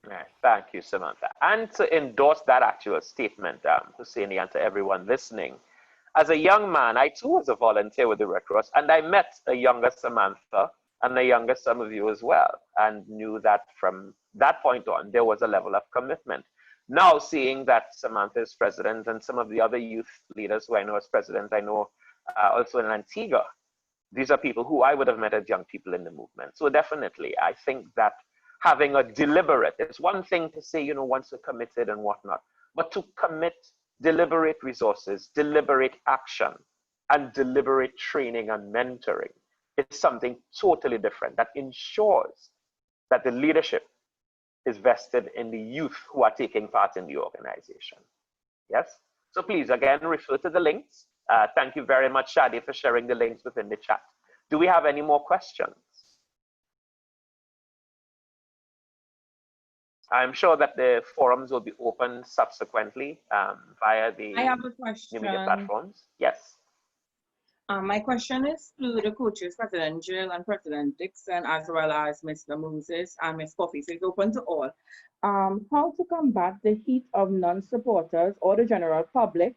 Right. Thank you, Samantha. And to endorse that actual statement, Husseini, and to everyone listening, as a young man, I too was a volunteer with the Red Cross, and I met a younger Samantha and a younger some of you as well, and knew that from that point on, there was a level of commitment. Now, seeing that Samantha is president and some of the other youth leaders who I know as president, I know also in Antigua, these are people who I would have met as young people in the movement. So definitely, I think that having a deliberate, it's one thing to say, you know, once we're committed and whatnot, but to commit deliberate resources, deliberate action, and deliberate training and mentoring is something totally different that ensures that the leadership is vested in the youth who are taking part in the organization. Yes? So please, again, refer to the links. Thank you very much, Shadi, for sharing the links within the chat. Do we have any more questions? I'm sure that the forums will be open subsequently via the I have a new question. media platforms. Yes. My question is to the coaches, President Jill and President Dixon, as well as Mr. Moses and Ms. Coffey. So it's open to all. How to combat the heat of non-supporters or the general public,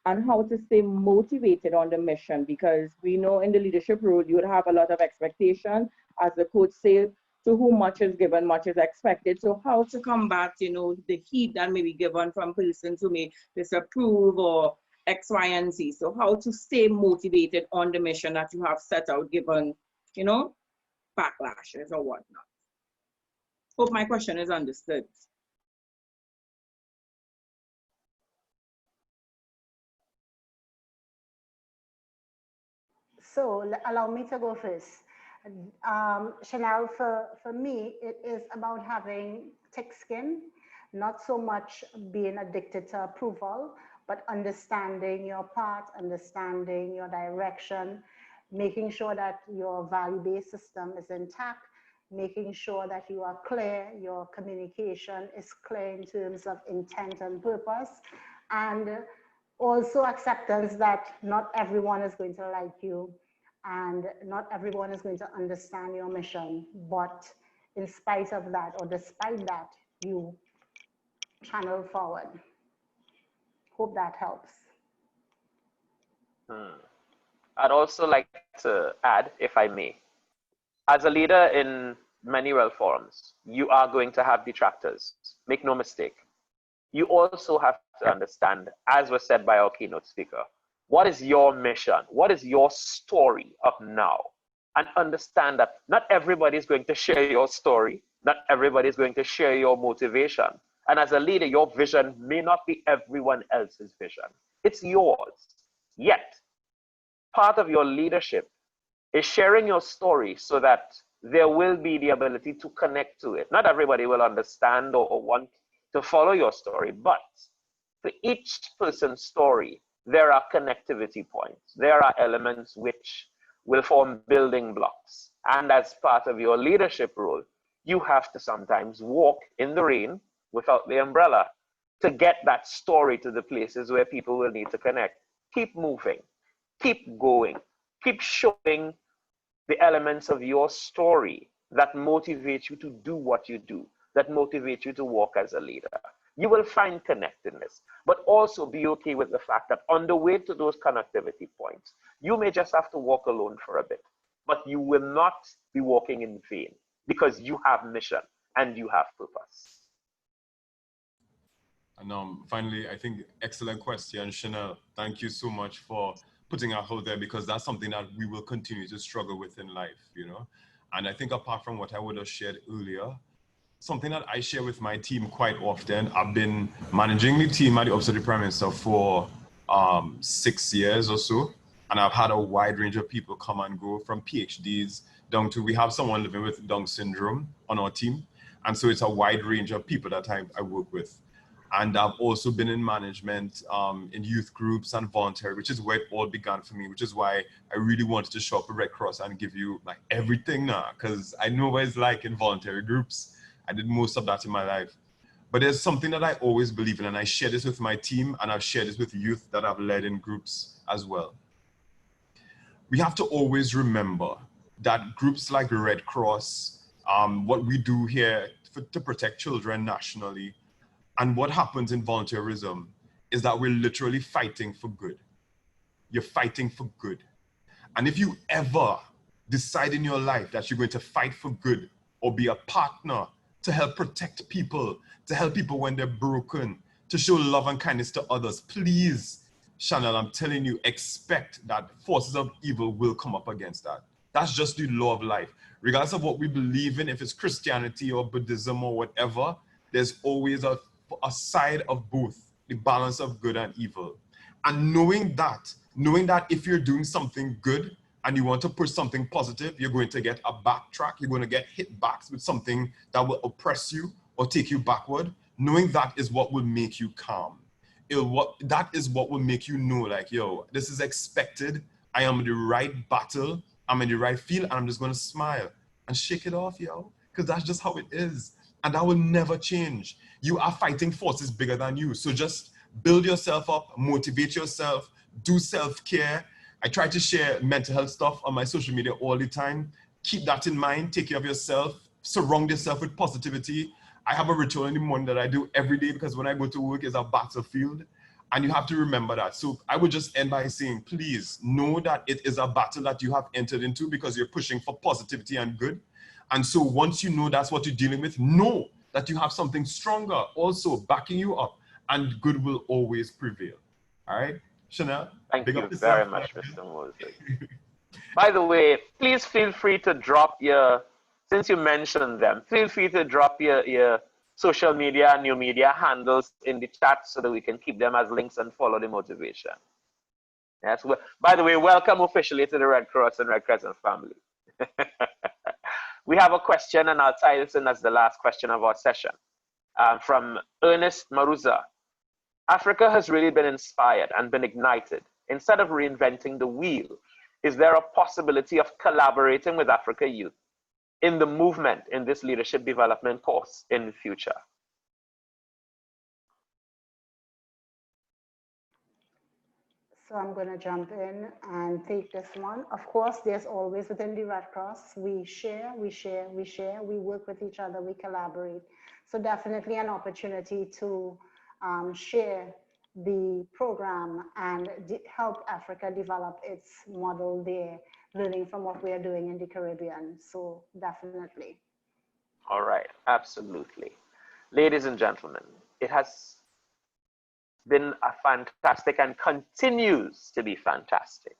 and how to stay motivated on the mission, because we know in the leadership role, you would have a lot of expectation. As the coach says, to whom much is given, much is expected. So how to combat, you know, the heat that may be given from persons who may disapprove or X, Y, and Z. So how to stay motivated on the mission that you have set out, given, you know, backlashes or whatnot. Hope my question is understood. So allow me to go first. Chanel, for me, it is about having thick skin, not so much being addicted to approval, but understanding your part, understanding your direction, making sure that your value-based system is intact, making sure that you are clear, your communication is clear in terms of intent and purpose, and also acceptance that not everyone is going to like you and not everyone is going to understand your mission, but in spite of that, or despite that, you channel forward. Hope that helps. I'd also like to add, if I may, as a leader in many world forums, you are going to have detractors. Make no mistake. You also have to understand, as was said by our keynote speaker, what is your mission? What is your story of now? And understand that not everybody is going to share your story. Not everybody is going to share your motivation. And as a leader, your vision may not be everyone else's vision. It's yours. Yet, part of your leadership is sharing your story so that there will be the ability to connect to it. Not everybody will understand or want to follow your story, but for each person's story, there are connectivity points. There are elements which will form building blocks. And as part of your leadership role, you have to sometimes walk in the rain without the umbrella to get that story to the places where people will need to connect. Keep moving, keep going, keep showing the elements of your story that motivate you to do what you do, that motivate you to walk as a leader. You will find connectedness, but also be okay with the fact that on the way to those connectivity points, you may just have to walk alone for a bit, but you will not be walking in vain because you have mission and you have purpose. And finally, I think excellent question, Chanel. Thank you so much for putting our out there, because that's something that we will continue to struggle with in life, you know. And I think apart from what I would have shared earlier, something that I share with my team quite often, I've been managing the team at the Office of the Prime Minister for 6 years or so. And I've had a wide range of people come and go, from PhDs down to, we have someone living with Down syndrome on our team. And so it's a wide range of people that I work with. And I've also been in management, in youth groups and voluntary, which is where it all began for me, which is why I really wanted to show up at Red Cross and give you like everything now, because I know what it's like in voluntary groups. I did most of that in my life. But there's something that I always believe in, and I share this with my team, and I've shared this with youth that I've led in groups as well. We have to always remember that groups like the Red Cross, what we do here to protect children nationally, and what happens in volunteerism is that we're literally fighting for good. You're fighting for good. And if you ever decide in your life that you're going to fight for good or be a partner to help protect people, to help people when they're broken, to show love and kindness to others, please, Chanel, I'm telling you, expect that forces of evil will come up against that. That's just the law of life. Regardless of what we believe in, if it's Christianity or Buddhism or whatever, there's always a side of both. the balance of good and evil. And knowing that if you're doing something good and you want to push something positive, you're going to get a backtrack, you're going to get hit back with something that will oppress you or take you backward. Knowing that is what will make you calm. That is what will make you know, like, yo, this is expected. I am in the right battle. I'm in the right field, and I'm just going to smile and shake it off, yo, because that's just how it is. And that will never change. You are fighting forces bigger than you. So just build yourself up, motivate yourself, do self-care. I try to share mental health stuff on my social media all the time. Keep that in mind. Take care of yourself. Surround yourself with positivity. I have a ritual in the morning that I do every day, because when I go to work, it's a battlefield. And you have to remember that. So I would just end by saying, please know that it is a battle that you have entered into, because you're pushing for positivity and good. And so once you know that's what you're dealing with, know that you have something stronger also backing you up, and good will always prevail. All right, Chanel? Thank you very much, Mr. Moses. By the way, please feel free to drop your, since you mentioned them, feel free to drop your social media and new media handles in the chat so that we can keep them as links and follow the motivation. Yes. By the way, welcome officially to the Red Cross and Red Crescent family. We have a question, and I'll tie this in as the last question of our session, from Ernest Maruza. Africa has really been inspired and been ignited. Instead of reinventing the wheel, is there a possibility of collaborating with Africa youth in the movement in this leadership development course in the future? So I'm going to jump in and take this one. Of course, there's always within the Red Cross, we share, we work with each other, we collaborate. So definitely an opportunity to share the program and help Africa develop its model there, learning from what we are doing in the Caribbean. So definitely. All right, absolutely. Ladies and gentlemen, it has been a fantastic and continues to be fantastic.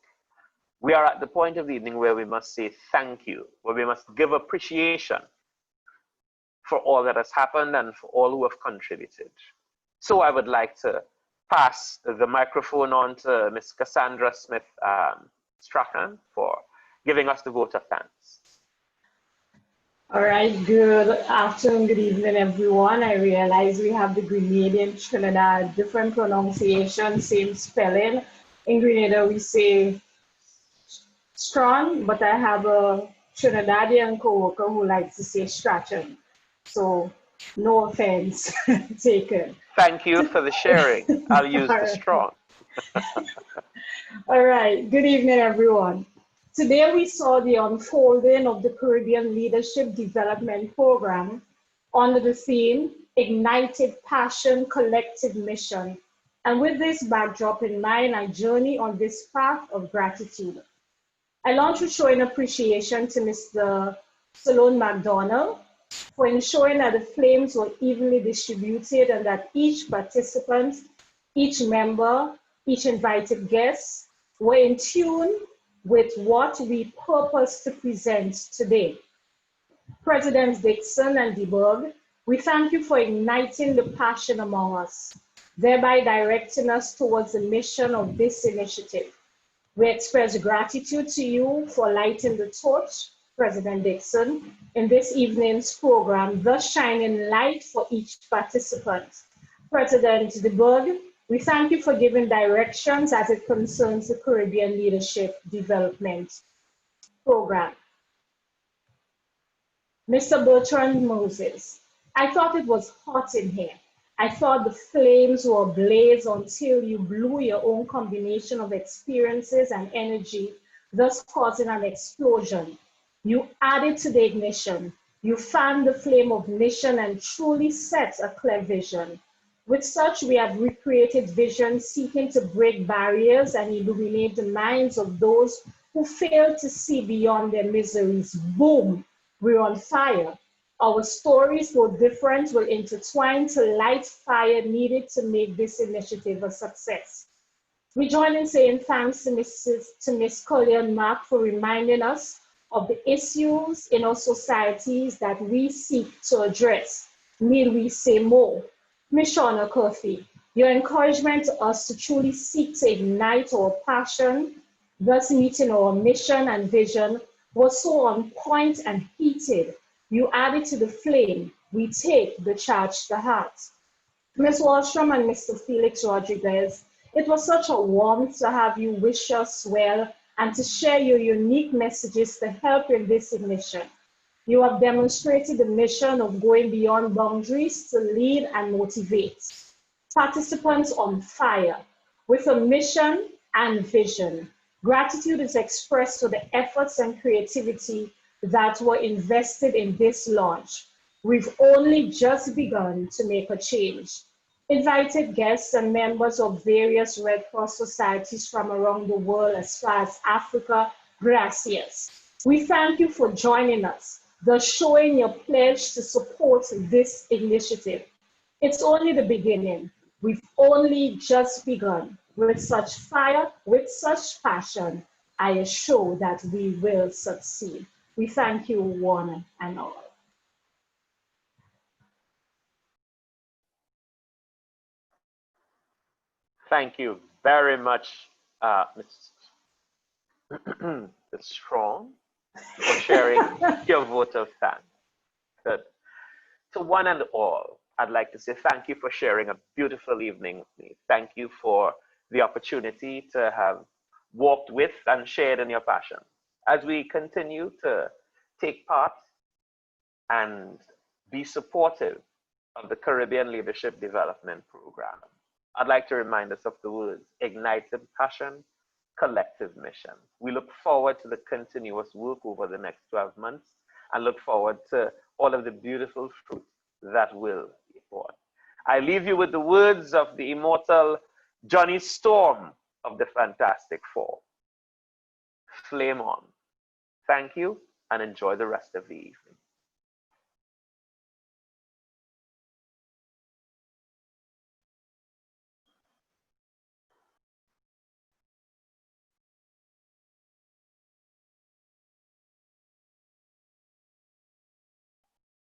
We are at the point of the evening where we must say thank you, where we must give appreciation for all that has happened and for all who have contributed. So I would like to pass the microphone on to Ms. Cassandra Smith Strachan for giving us the vote of thanks. All right, good afternoon, good evening, everyone. I realize we have the Grenadian, Trinidad, different pronunciation, same spelling. In Grenada, we say strong, but I have a Trinidadian coworker who likes to say Strachan. So no offense taken. Thank you for the sharing. I'll use the strong. All right, good evening, everyone. Today we saw the unfolding of the Caribbean Leadership Development Program under the theme, Ignited Passion, Collective Mission. And with this backdrop in mind, I journey on this path of gratitude. I launched with showing appreciation to Mr. Salone McDonald for ensuring that the flames were evenly distributed and that each participant, each member, each invited guest were in tune with what we purpose to present today. Presidents Dixon and DeBerg, we thank you for igniting the passion among us, thereby directing us towards the mission of this initiative. We express gratitude to you for lighting the torch, President Dixon, in this evening's program, thus shining light for each participant. President DeBerg, we thank you for giving directions as it concerns the Caribbean Leadership Development Program. Mr. Bertrand Moses, I thought it was hot in here. I thought the flames were ablaze until you blew your own combination of experiences and energy, thus causing an explosion. You added to the ignition. You fanned the flame of mission and truly set a clear vision. With such, we have recreated vision seeking to break barriers and illuminate the minds of those who fail to see beyond their miseries. Boom, we're on fire. Our stories, though different, will intertwine to light fire needed to make this initiative a success. We join in saying thanks to Ms. Collier Mark for reminding us of the issues in our societies that we seek to address. Need we say more? Ms. Shauna Curfey, Your encouragement to us to truly seek to ignite our passion, thus meeting our mission and vision, was so on point and heated. You added to the flame. We take the charge to heart. Ms. Wallstrom and Mr. Felix Rodriguez, it was such a warmth to have you wish us well and to share your unique messages to help in this mission. You have demonstrated the mission of going beyond boundaries to lead and motivate. Participants on fire with a mission and vision. Gratitude is expressed for the efforts and creativity that were invested in this launch. We've only just begun to make a change. Invited guests and members of various Red Cross societies from around the world as far as Africa, gracias. We thank you for joining us, thus showing your pledge to support this initiative. It's only the beginning. We've only just begun. With such fire, with such passion, I assure that we will succeed. We thank you one and all. Thank you very much, Ms. Strong, for sharing your vote of thanks. Good. To one and all, I'd like to say thank you for sharing a beautiful evening with me. Thank you for the opportunity to have walked with and shared in your passion. As we continue to take part and be supportive of the Caribbean Leadership Development Program, I'd like to remind us of the words, ignited passion, collective mission. We look forward to the continuous work over the next 12 months and look forward to all of the beautiful fruit that will be born. I leave you with the words of the immortal Johnny Storm of the Fantastic Four. Flame on. Thank you and enjoy the rest of the evening.